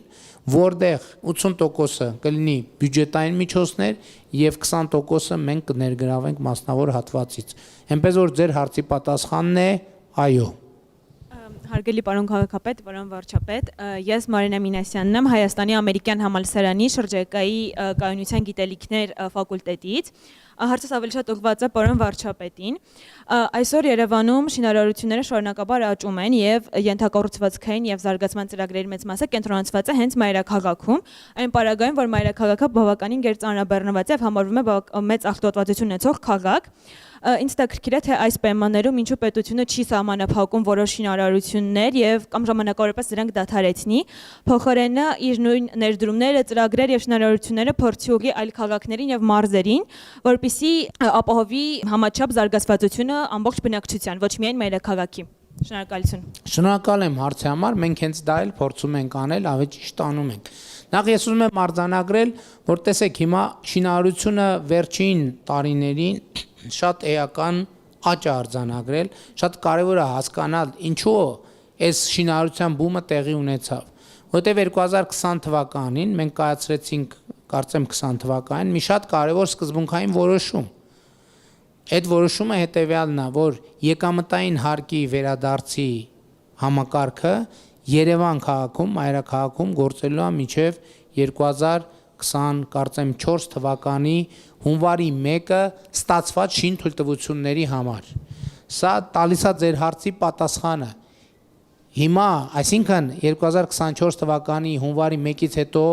որտեղ 80%-ը կլինի բյուջետային միջոցներ եւ 20%-ը մենք կներգրավենք մասնավոր հատվածից։ Այնպես որ ձեր հարցի պատասխանն է այո։ Հարգելի պարոն քաղաքապետ, պարոն վարչապետ, ես Մարինա Մինասյանն եմ Հայաստանի ամերիկյան համալսարանի շրջակայի կայունության գիտելիքներ ֆակուլտետից։ Հարցս ավելի շատ ուղղված է պարոն վարչապետին։ Այսօր Երևանում շինարարությունները շարունակաբար աճում են եւ ենթակառուցվածքային եւ զարգացման ծրագրերի մեծ մասը կենտրոնացված է հենց մայրաքաղաքում։ Այն պարագայում, որ մայրաքաղաքը բավականին գերծանրաբեռնված է եւ համարվում է մեծ աղտոտվածություն ունեցող քաղաք։ Ինձ հետաքրքիր է, թե այս պայմաններում ինչու պետությունը չի սահմանափակում որոշ շինարարություններ եւ կամ ժամանակավորապես դրանք դադարեցնի, փոխարենը իր նույն ներդրումները, ծրագրեր եւ շինարարությունները փորձի ուղղի այլ քաղաքներին եւ մարզերին, որպիսի ապահովի համաչափ զարգացվածությունը ամբողջ բնակչության, ոչ միայն մայրաքաղաքի։ Շնորհակալություն։ Շնորհակալ եմ հարցի համար, մենք հենց դա էլ փորձում ենք անել, ավելի ճիշտ անում ենք։ Նախ ես ուզում եմ արձանագրել, որ տեսեք հիմա շինարարությունը վերջին տարիներին շատ էական աճ է արձանագրել, շատ կարևոր է հասկանալ ինչու այս շինարարության բումը տեղի ունեցավ, որտեղ 2020 թվականին մենք կայացրեցինք, կարծեմ 20 թվականին մի շատ կարևոր սկզբունքային որոշում։ Այդ որոշումը հետևյալն է, որ եկամտային հարկի վերադարձի համակարգը Երևան քաղաքում, մայրաքաղաքում գործելու է մինչև 2020 կարծեմ 4 թվականի հունվարի 1-ը ստացված շինթույլտվությունների համար։ Սա տալիս է ձեր հարցի պատասխանը։ Հիմա, այսինքն 2024 թվականի հունվարի 1-ից հետո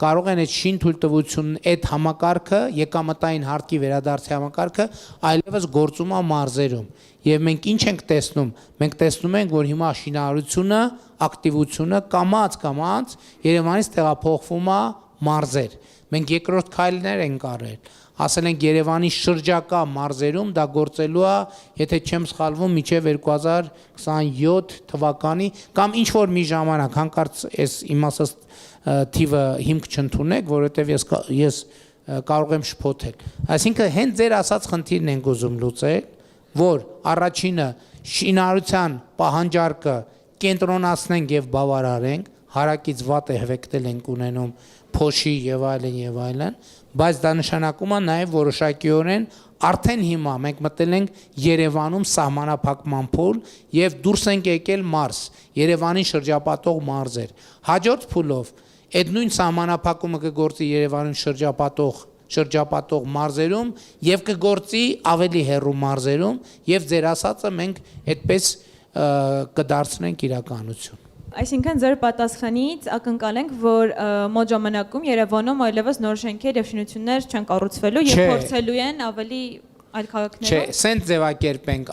կարող են այդ շինթույլտվություն, այդ համակարգը, եկամտային հարկի վերադարձի համակարգը այլևս գործում է մարզերում։ Եվ մենք ինչ ենք տեսնում։ Մենք տեսնում ենք, որ հիմա շինարարությունը, ակտիվությունը կամաց Երևանից տեղափոխվում է մարզեր։ Մենք երկրորդ քայլներ ենք արել։ Ասել ենք Երևանի շրջակա մարզերում դա գործելու է, եթե չեմ սխալվում, մինչև 2027 թվականի կամ ինչ որ մի ժամանակ, հանկարծ այս իմաստս թիվը հիմք չընդունեք, որովհետև ես կարող եմ շփոթել։ Այսինքն հենց ձեր ասած խնդիրն ենք ուզում լուծել, որ առաջինը շինարարության պահանջարկը կենտրոնացնենք եւ բավարարենք, հարակից վատ է հվեկտել ենք ունենում փոշի եւ այլն, բայց դա նշանակում է նաեւ որոշակիորեն արդեն հիմա մենք մտել ենք Երևանում սահմանափակման փուլ եւ դուրս ենք եկել մարզ, Երևանի շրջապատող մարզեր։ Հաջորդ փուլով այդ նույն սահմանափակումը կգործի Երևանում շրջապատող մարզերում եւ կգործի ավելի հեռու մարզերում եւ ձեր ասածը մենք այդպես կդարձնենք իրականություն։ Այսինքն ձեր պատասխանից ակնկալենք, որ մոտ ժամանակում Երևանում այլևս նոր շենքեր եւ շինություններ չեն կառուցվելու եւ փորձելու են ավելի այլ քաղաքներում։ Չէ, սենց ձևակերպենք,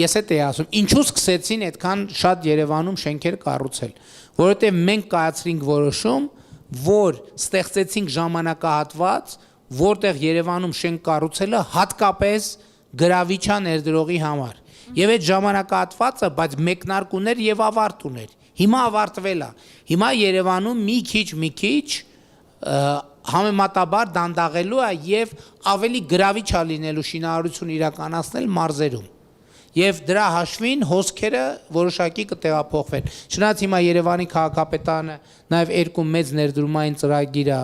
ես էդ էի ասում, ինչու սկսեցին այդքան շատ Երևանում շենքեր կառուցել, որովհետեւ մենք կայացրինք որոշում, որ ստեղծեցինք ժամանակահատված, որտեղ Երևանում շենք կառուցելը հատկապես գրավիչա ներդրողի համար։ Եվ այդ ժամանակահատվածը, բայց մեկնարկ ուներ եւ ավարտ ուներ։ Հիմա ավարտվել է։ Հիմա Երևանում մի քիչ համեմատաբար դանդաղելու է եւ ավելի գրավիչ է լինելու շինարարություն իրականացնել մարզերում։ Եվ դրա հաշվին հոսքերը որոշակի կտեղափոխվեն։ Չնայած հիմա Երևանի քաղաքապետարանը նաև երկու մեծ ներդրումային ծրագիր է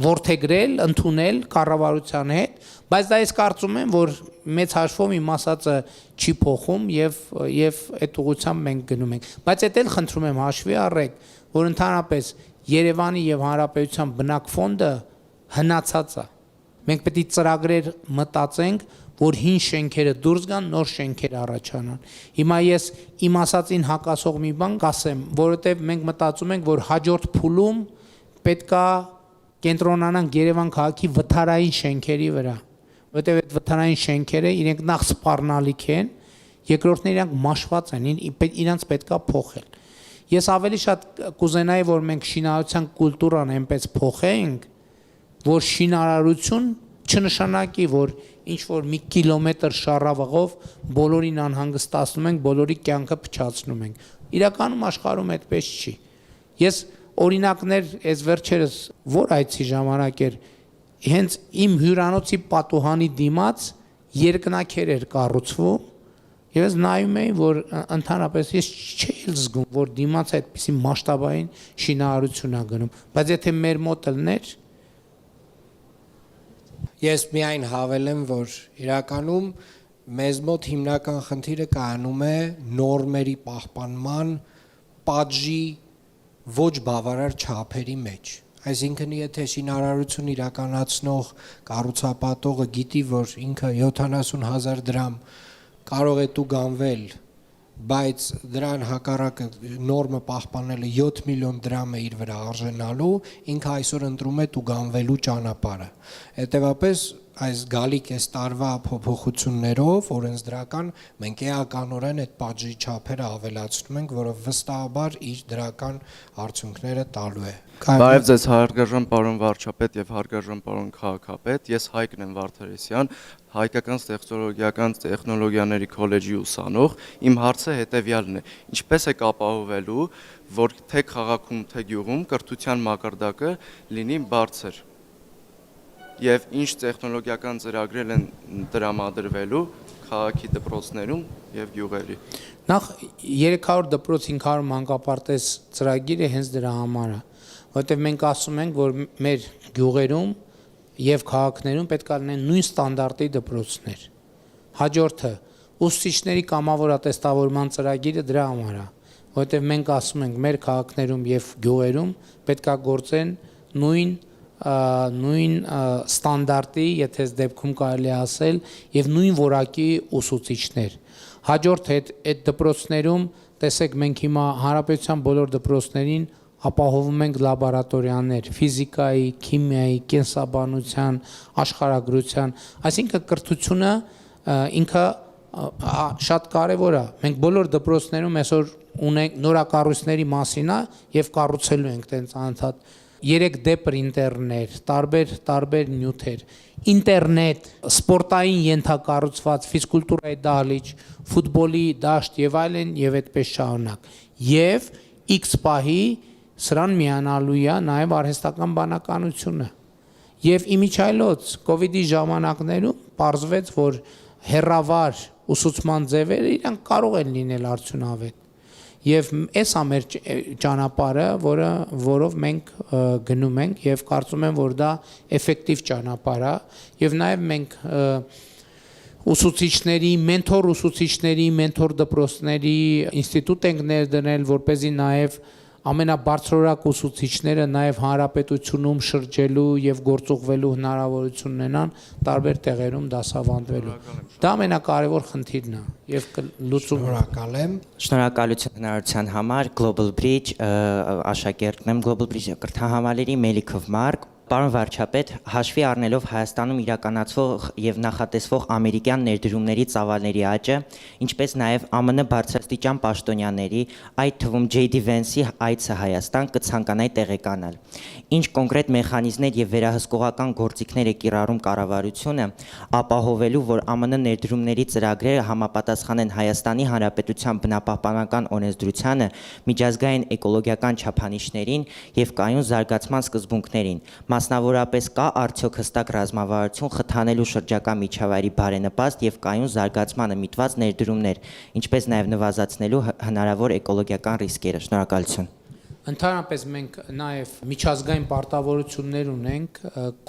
որդեգրել, ընդունել կառավարության հետ, բայց դա ես կարծում եմ, որ մեծ հաշվով իմ ասածը չի փոխում եւ այդ ուղղությամբ մենք գնում ենք։ Բայց դա էլ խնդրում եմ հաշվի առեք, որ ընդհանրապես Երևանի եւ Հանրապետության բնակ ֆոնդը հնացած է։ Մենք պետք է ծրագրեր մտածենք, որ հին շենքերը դուրս գան, նոր շենքեր առաջանան։ Հիմա ես իմ ասածին հակասող մի բան կասեմ, որովհետև մենք մտածում ենք, որ հաջորդ փուլում պետքա կենտրոնանանք Երևան քաղաքի վթարային շենքերի վրա, որովհետև այդ վթարային շենքերը իրենք նախ սպառնալիք են, երկրորդն իրանք մաշված են, իրանց պետքա փոխել։ Ես ավելի շատ կուզենայի, որ մենք շինարարության կուլտուրան այնպես փոխենք, որ շինարարություն չնշանակի, որ ինչ որ մի կիլոմետր շառավղով բոլորին անհանգստացնում ենք, բոլորի կյանքը փչացնում ենք։ Իրականում աշխարհում այդպես չի։ Ես օրինակներ այս վերջերս որ այցի ժամանակ էր, հենց իմ հյուրանոցի պատուհանի դիմաց երկնաքեր էր կառուցվում, եւ ես նայում էի, որ ընդհանրապես ես չէի զգում, որ դիմաց այդպիսի մասշտաբային շինարարություն է գնում, բայց եթե մեր մոտ լներ Ես միայն հավելեմ, որ իրականում մեզ մոտ հիմնական խնդիրը կայանում է նորմերի պահպանման պատժի ոչ բավարար չափերի մեջ։ Այսինքն եթե շինարարություն իրականացնող կառուցապատողը գիտի, որ ինքը 70,000 դրամ կարող է տուգանվել, բայց դրան հակառակը նորմը պահպանելը 7 միլիոն դրամ է իր վրա արժենալու, ինքը այսօր ընտրում է տուգանվելու ճանապարհը։ Հետևաբար այս գալիք այս տարվա փոփոխություններով օրենսդրական մենք էականորեն այդ պատժի չափերը ավելացնում ենք, որը վստահաբար իր դրական արդյունքները տալու է։ Բարև ձեզ հարգարժան պարոն վարչապետ եւ հարգարժան պարոն քաղաքապետ, ես Հայկն եմ Վարդարեսյան, Հայկական ստեղծողական տեխնոլոգիաների քոլեջի ուսանող, իմ հարցը հետեւյալն է. ինչպես եք ապահովելու, որ թե քաղաքում, թե գյուղում կրթության մակարդակը լինի բարձր եւ ինչ տեխնոլոգիական ծրագրեր են տրամադրվելու քաղաքի դպրոցներում եւ գյուղերի։ Նախ 300 դպրոց 500 մանկապարտեզ ծրագիրը հենց դրա համար է, որովհետեւ մենք ասում ենք, որ մեր գյուղերում եւ քաղաքներում պետք է լինեն նույն ստանդարտի դպրոցներ։ Հաջորդը ուսուցիչների կամավորատեստավորման ծրագիրը դրա համար է, որովհետեւ մենք ասում ենք մեր քաղաքներում եւ գյուղերում պետք է գործեն նույն ստանդարտի, եթե այս դեպքում կարելի է ասել, եւ նույն որակի ուսուցիչներ։ Հաջորդ այդ դպրոցներում, տեսեք, մենք հիմա հանրապետության բոլոր դպրոցներին ապահովում ենք լաբորատորիաներ, ֆիզիկայի, քիմիայի, կենսաբանության, աշխարհագրության, այսինքն կրթությունը ինքը շատ կարևոր է։ Մենք բոլոր դպրոցներում այսօր ունենք նորակառույցների մասին է եւ կառուցելու ենք տենց անընդհատ 3 դեպրինտերներ, տարբեր նյութեր, ինտերնետ, սպորտային ենթակառուցված, ֆիզկուլտուրայի դահլիճ, ֆուտբոլի դաշտ եւ այլն եւ այդպես շարունակ։ Եվ X պահի սրան միանալու է նաեւ արհեստական բանականությունը։ Եվ իմիջայլոց COVID-ի ժամանակներում պարզվեց, որ հերավար ուսուցման ձևերը իրանք կարող են լինել արդյունավետ։ Եվ այս է մեր ճանապարհը, որով մենք գնում ենք եւ կարծում եմ, որ դա էֆեկտիվ ճանապարհ է եւ նաեւ մենք ուսուցիչների, մենթոր դպրոցների ինստիտուտ ենք ներդնել, որպեսզի նաեւ ամենաբարձրորակ ուսուցիչները նաև հանրապետությունում շրջելու եւ գործուղվելու հնարավորություն ունենան տարբեր տեղերում դասավանդվելու։ Դա ամենակարևոր խնդիրն է եւ լուծում։ Շնորհակալ եմ։ Շնորհակալություն հնարավորության համար Global Bridge աշակերտն եմ Global Bridge կրթահամալիրի Մելիքով Մարկ Պարոն վարչապետ, հաշվի առնելով Հայաստանում իրականացվող եւ նախատեսվող ամերիկյան ներդրումների ծավալների աճը, ինչպես նաեւ ԱՄՆ բարձրաստիճան պաշտոնյաների, այդ թվում J.D. Vance-ի այցը Հայաստան կցանկանայի տեղեկանալ։ Ինչ կոնկրետ մեխանիզմներ եւ վերահսկողական գործիքներ է կիրառում կառավարությունը ապահովելու, որ ԱՄՆ ներդրումների ծրագրերը համապատասխանեն Հայաստանի Հանրապետության բնապահպանական օրենսդրությանը, միջազգային էկոլոգիական չափանիշներին եւ կայուն զարգացման սկզբունքներին։ Մասնավորապես կա արդյոք հստակ ռազմավարություն խթանելու շրջակա միջավայրի բարենպաստ եւ կայուն զարգացմանը միտված ներդրումներ, ինչպես նաեւ նվազեցնելու հնարավոր էկոլոգիական ռիսկերը։ Շնորհակալություն։ Ընդհանրապես մենք նաև միջազգային պարտավորություններ ունենք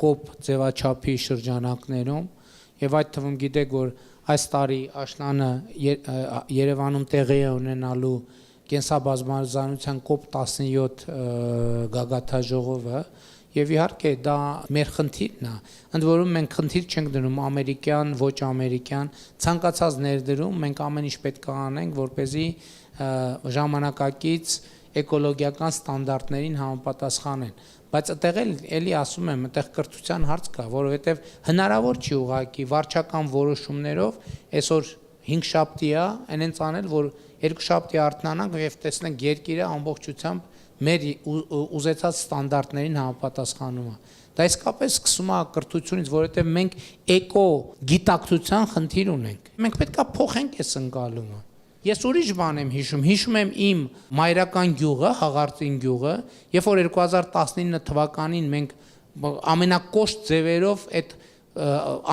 կոպ ձևաչափի շրջանակներում եւ այդ թվում գիտեք որ այս տարի աշնանը Երևանում տեղի է ունենալու կենսաբազմազանության կոպ 17 գագաթաժողովը եւ իհարկե դա մեր խնդիրն է ընդ որում մենք խնդիր չենք դնում ամերիկյան ոչ ամերիկյան ցանկացած ներդրում մենք ամեն ինչ պետք է անենք որպեսզի ժամանակակից էկոլոգիական ստանդարտներին համապատասխանեն բայց այդտեղ էլի ասում եմ այդտեղ կրթության հարց կա որովհետև հնարավոր չի ուղղակի վարչական որոշումներով այսօր 5 շաբթի է այնենց անել որ 2 շաբթի արթնանանք եւ տեսնենք երկիրը ամբողջությամբ մեր ուզեցած ստանդարտներին համապատասխանում է դա իսկապես սկսում է կրթությունից որովհետև մենք էկո գիտակցության խնդիր ունենք մենք պետք է փոխենք այս ընկալումը Ես ուրիշ բան եմ հիշում եմ իմ մայրական գյուղը, Հաղարծին գյուղը, երբ որ 2019 թվականին մենք ամենակոշտ ձևերով այդ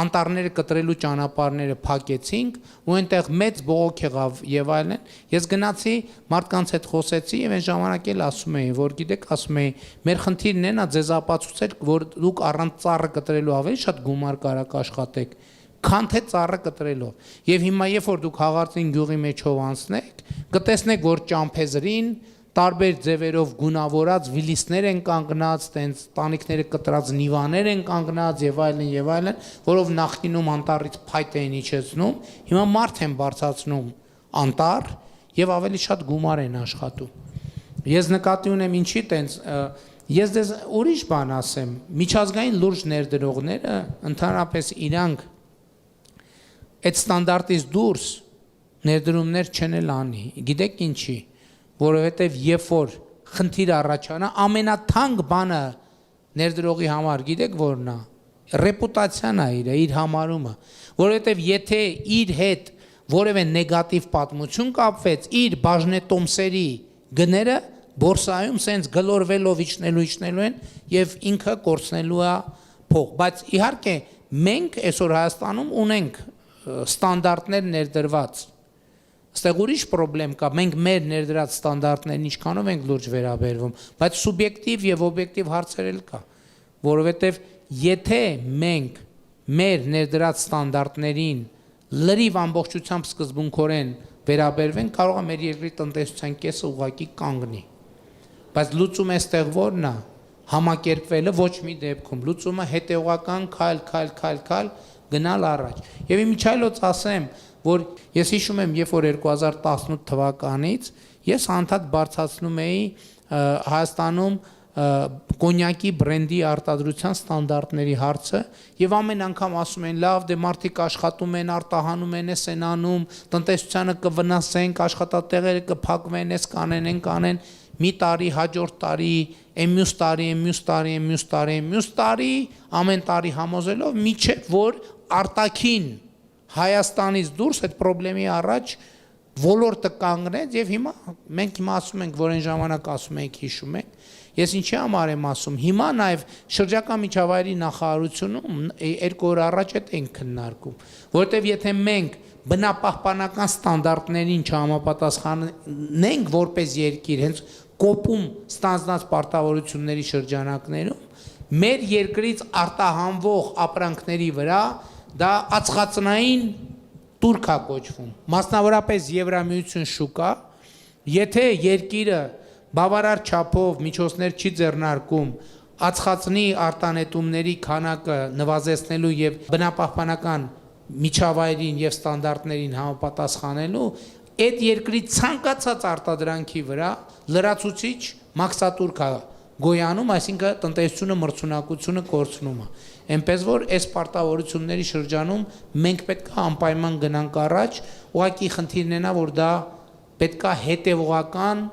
անտառները կտրելու ճանապարհները փակեցինք, ու այնտեղ մեծ բողոք եղավ եւ այլն, ես գնացի մարդկանց հետ խոսեցի եւ այն ժամանակ էլ ասում էին, որ գիտեք, ասում էին, մեր խնդիրն է նա ձեզ ապացուցել, որ դուք առանց ծառը կտրելու ավելի շատ գումար կարաք աշխատեք քան թե ծառը կտրելով եւ հիմա երբ որ դուք Հաղարծին գյուղի մեջով անցնեք կտեսնեք որ ճամփեզրին տարբեր ձևերով գունավորած վիլիսներ են կանգնած տենց տանիքները կտրած նիվաներ են կանգնած եւ այլն որով նախկինում անտառից փայտ էին իջեցնում հիմա մարդ են բարձրացնում անտառ եւ ավելի շատ գումար են աշխատում ես նկատի ունեմ ինչի տենց ես դες ուրիշ բան ասեմ միջազգային լուրջ ներդրողները ընդհանրապես իրանք Այդ ստանդարտից դուրս ներդրումներ չեն անի։ Գիտեք ինչի, որովհետև երբ որ խնդիր առաջանա, ամենաթանկ բանը ներդրողի համար գիտեք որն է, ռեպուտացիան է իր համարումը, որովհետև եթե իր հետ որևէ նեգատիվ պատմություն կապվեց, իր բաժնետոմսերի գները բորսայում սենց գլորվելով իջնելու են եւ ինքը կորցնելու է փող, բայց իհարկե մենք այսօր Հայաստանում ունենք ստանդարտներ ներդրված Այստեղ ուրիշ խնդրեմ կա մենք մեր ներդրած ստանդարտներին ինչքանով ենք լուրջ վերաբերվում բայց սուբյեկտիվ եւ օբյեկտիվ հարցեր էլ կա որովհետեւ եթե մենք մեր ներդրած ստանդարտներին լրիվ ամբողջությամբ սկզբունքորեն վերաբերվենք կարող է մեր երկրի տնտեսության կեսը ուղղակի կանգնի բայց լուծումը այստեղ որն է համակերպվելը ոչ մի դեպքում լուծումը հետեւողական քայլ գնալ առաջ։ Եվ իմիջայլոց ասեմ, որ ես հիշում եմ, երբ որ 2018 թվականից ես անդադ բարձրացնում էի Հայաստանում կոնյակի բրենդի արտադրության ստանդարտների հարցը եւ ամեն անգամ ասում են լավ դե մարդիկ աշխատում են արտահանում են էս են անում տնտեսությանը կվնասենք աշխատատեղերը կփակվեն էս կանեն մի տարի հաջորդ տարի մյուս տարի ամեն տարի համոզելով միջև որ արտաքին Հայաստանից դուրս այդ խնդրի առաջ ոլորտը կանգնեց եւ հիմա մենք ասում ենք որ այն ժամանակ ասում ենք հիշում եք ես ինչի համար եմ ասում հիմա նաեւ շրջակա միջավայրի նախարարությունում 2 օր առաջ ենք քննարկում որովհետեւ եթե մենք բնապահպանական ստանդարտներին չհամապատասխանենք որպես երկիր հենց կոպում ստանձնած պարտավորությունների շրջանակներում մեր երկրից արտահանվող ապրանքների վրա դա ածխածնային турք է կոչվում մասնավորապես Եվրամիություն շուկա եթե երկիրը բավարար չափով միջոցներ չի ձեռնարկում ածխածնի արտանետումների քանակը նվազեցնելու եւ բնապահպանական միջավայրին եւ ստանդարտներին համապատասխանելու այդ երկրի ցանկացած արտադրանքի վրա լրացուցիչ մաքսատուրք է գոյանում, այսինքն տնտեսությունը մրցունակությունը կորցնում է։ Էնպես որ այս պարտավորությունների շրջանում մենք պետք է անպայման գնանք առաջ, ուղղակի խնդիրն է, որ դա պետք է հետևողական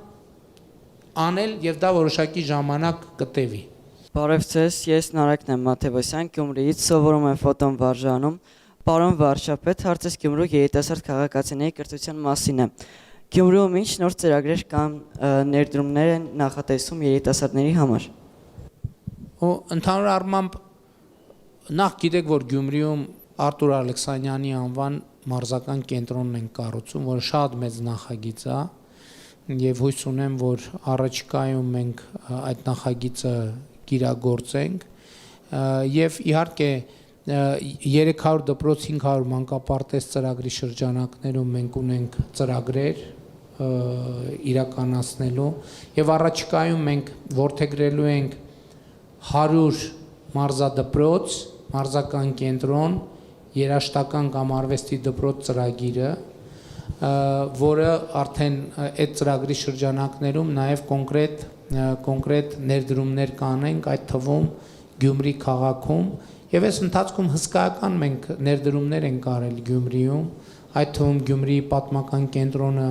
անել եւ դա որոշակի ժամանակ կտևի։ Բարև ձեզ, ես Նարեկն եմ Մաթեոսյան, Գյումրիից, սովորում եմ ֆոտոն վարժանում։ Պարոն վարչապետ, հարցս Գյումրու երիտասարդ քաղաքացիների կրթության մասին է։ Գյումրիում ինչ նոր ծրագրեր կամ ներդրումներ են նախատեսում երիտասարդների համար։ Ընդհանուր առմամբ նախ գիտեք, որ Գյումրիում Արտուր Ալեքսանյանի անվան մարզական կենտրոնն են կառուցում, որը շատ մեծ նախագիծ է, եւ հույս ունեմ, որ առաջիկայում մենք այդ նախագիծը կիրագործենք եւ իհարկե 300 դպրոց 500 մանկապարտեզ ծրագրի շրջանակներում մենք ունենք ծրագրեր իրականացնելու եւ առաջիկայում մենք որդեգրելու ենք 100 մարզադպրոց, մարզական կենտրոն, երաժշտական կամ արվեստի դպրոց ծրագիրը, որը արդեն այդ ծրագրի շրջանակներում նաեւ կոնկրետ ներդրումներ կանենք, այդ թվում Գյումրի քաղաքում եւ այս ընթացքում հսկայական մենք ներդրումներ ենք արել Գյումրիում, այդ թվում Գյումրիի պատմական կենտրոնը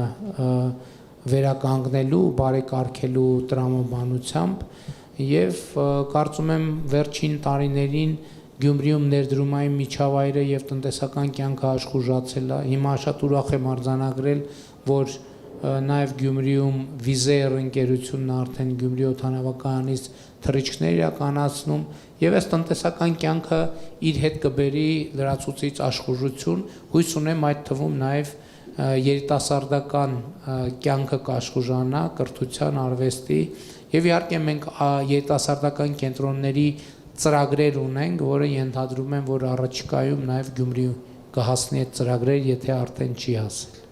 վերականգնելու, բարեկարգելու տրամաբանությամբ եւ կարծում եմ վերջին տարիներին Գյումրիում ներդրումային միջավայրը եւ տնտեսական կյանքը աշխուժացել է։ Հիմա շատ ուրախ եմ արձանագրել, որ նաև Գյումրիում Վիզեր ընկերությունն արդեն Գյումրի օդանավակայանից թռիչքներ իրականացնում եւ այս տնտեսական կյանքը իր հետ կբերի լրացուցիչ աշխուժություն, հույս ունեմ այդ թվում նաև երիտասարդական կյանքը կաշխուժանա, կրթության, արվեստի եւ իհարկե մենք երիտասարդական կենտրոնների ծրագրեր ունենք, որը ենթադրում եմ, որ առաջիկայում նաև Գյումրի կհասնի այդ ծրագրեր, եթե արդեն չի հասել։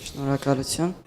Շնորհակալություն։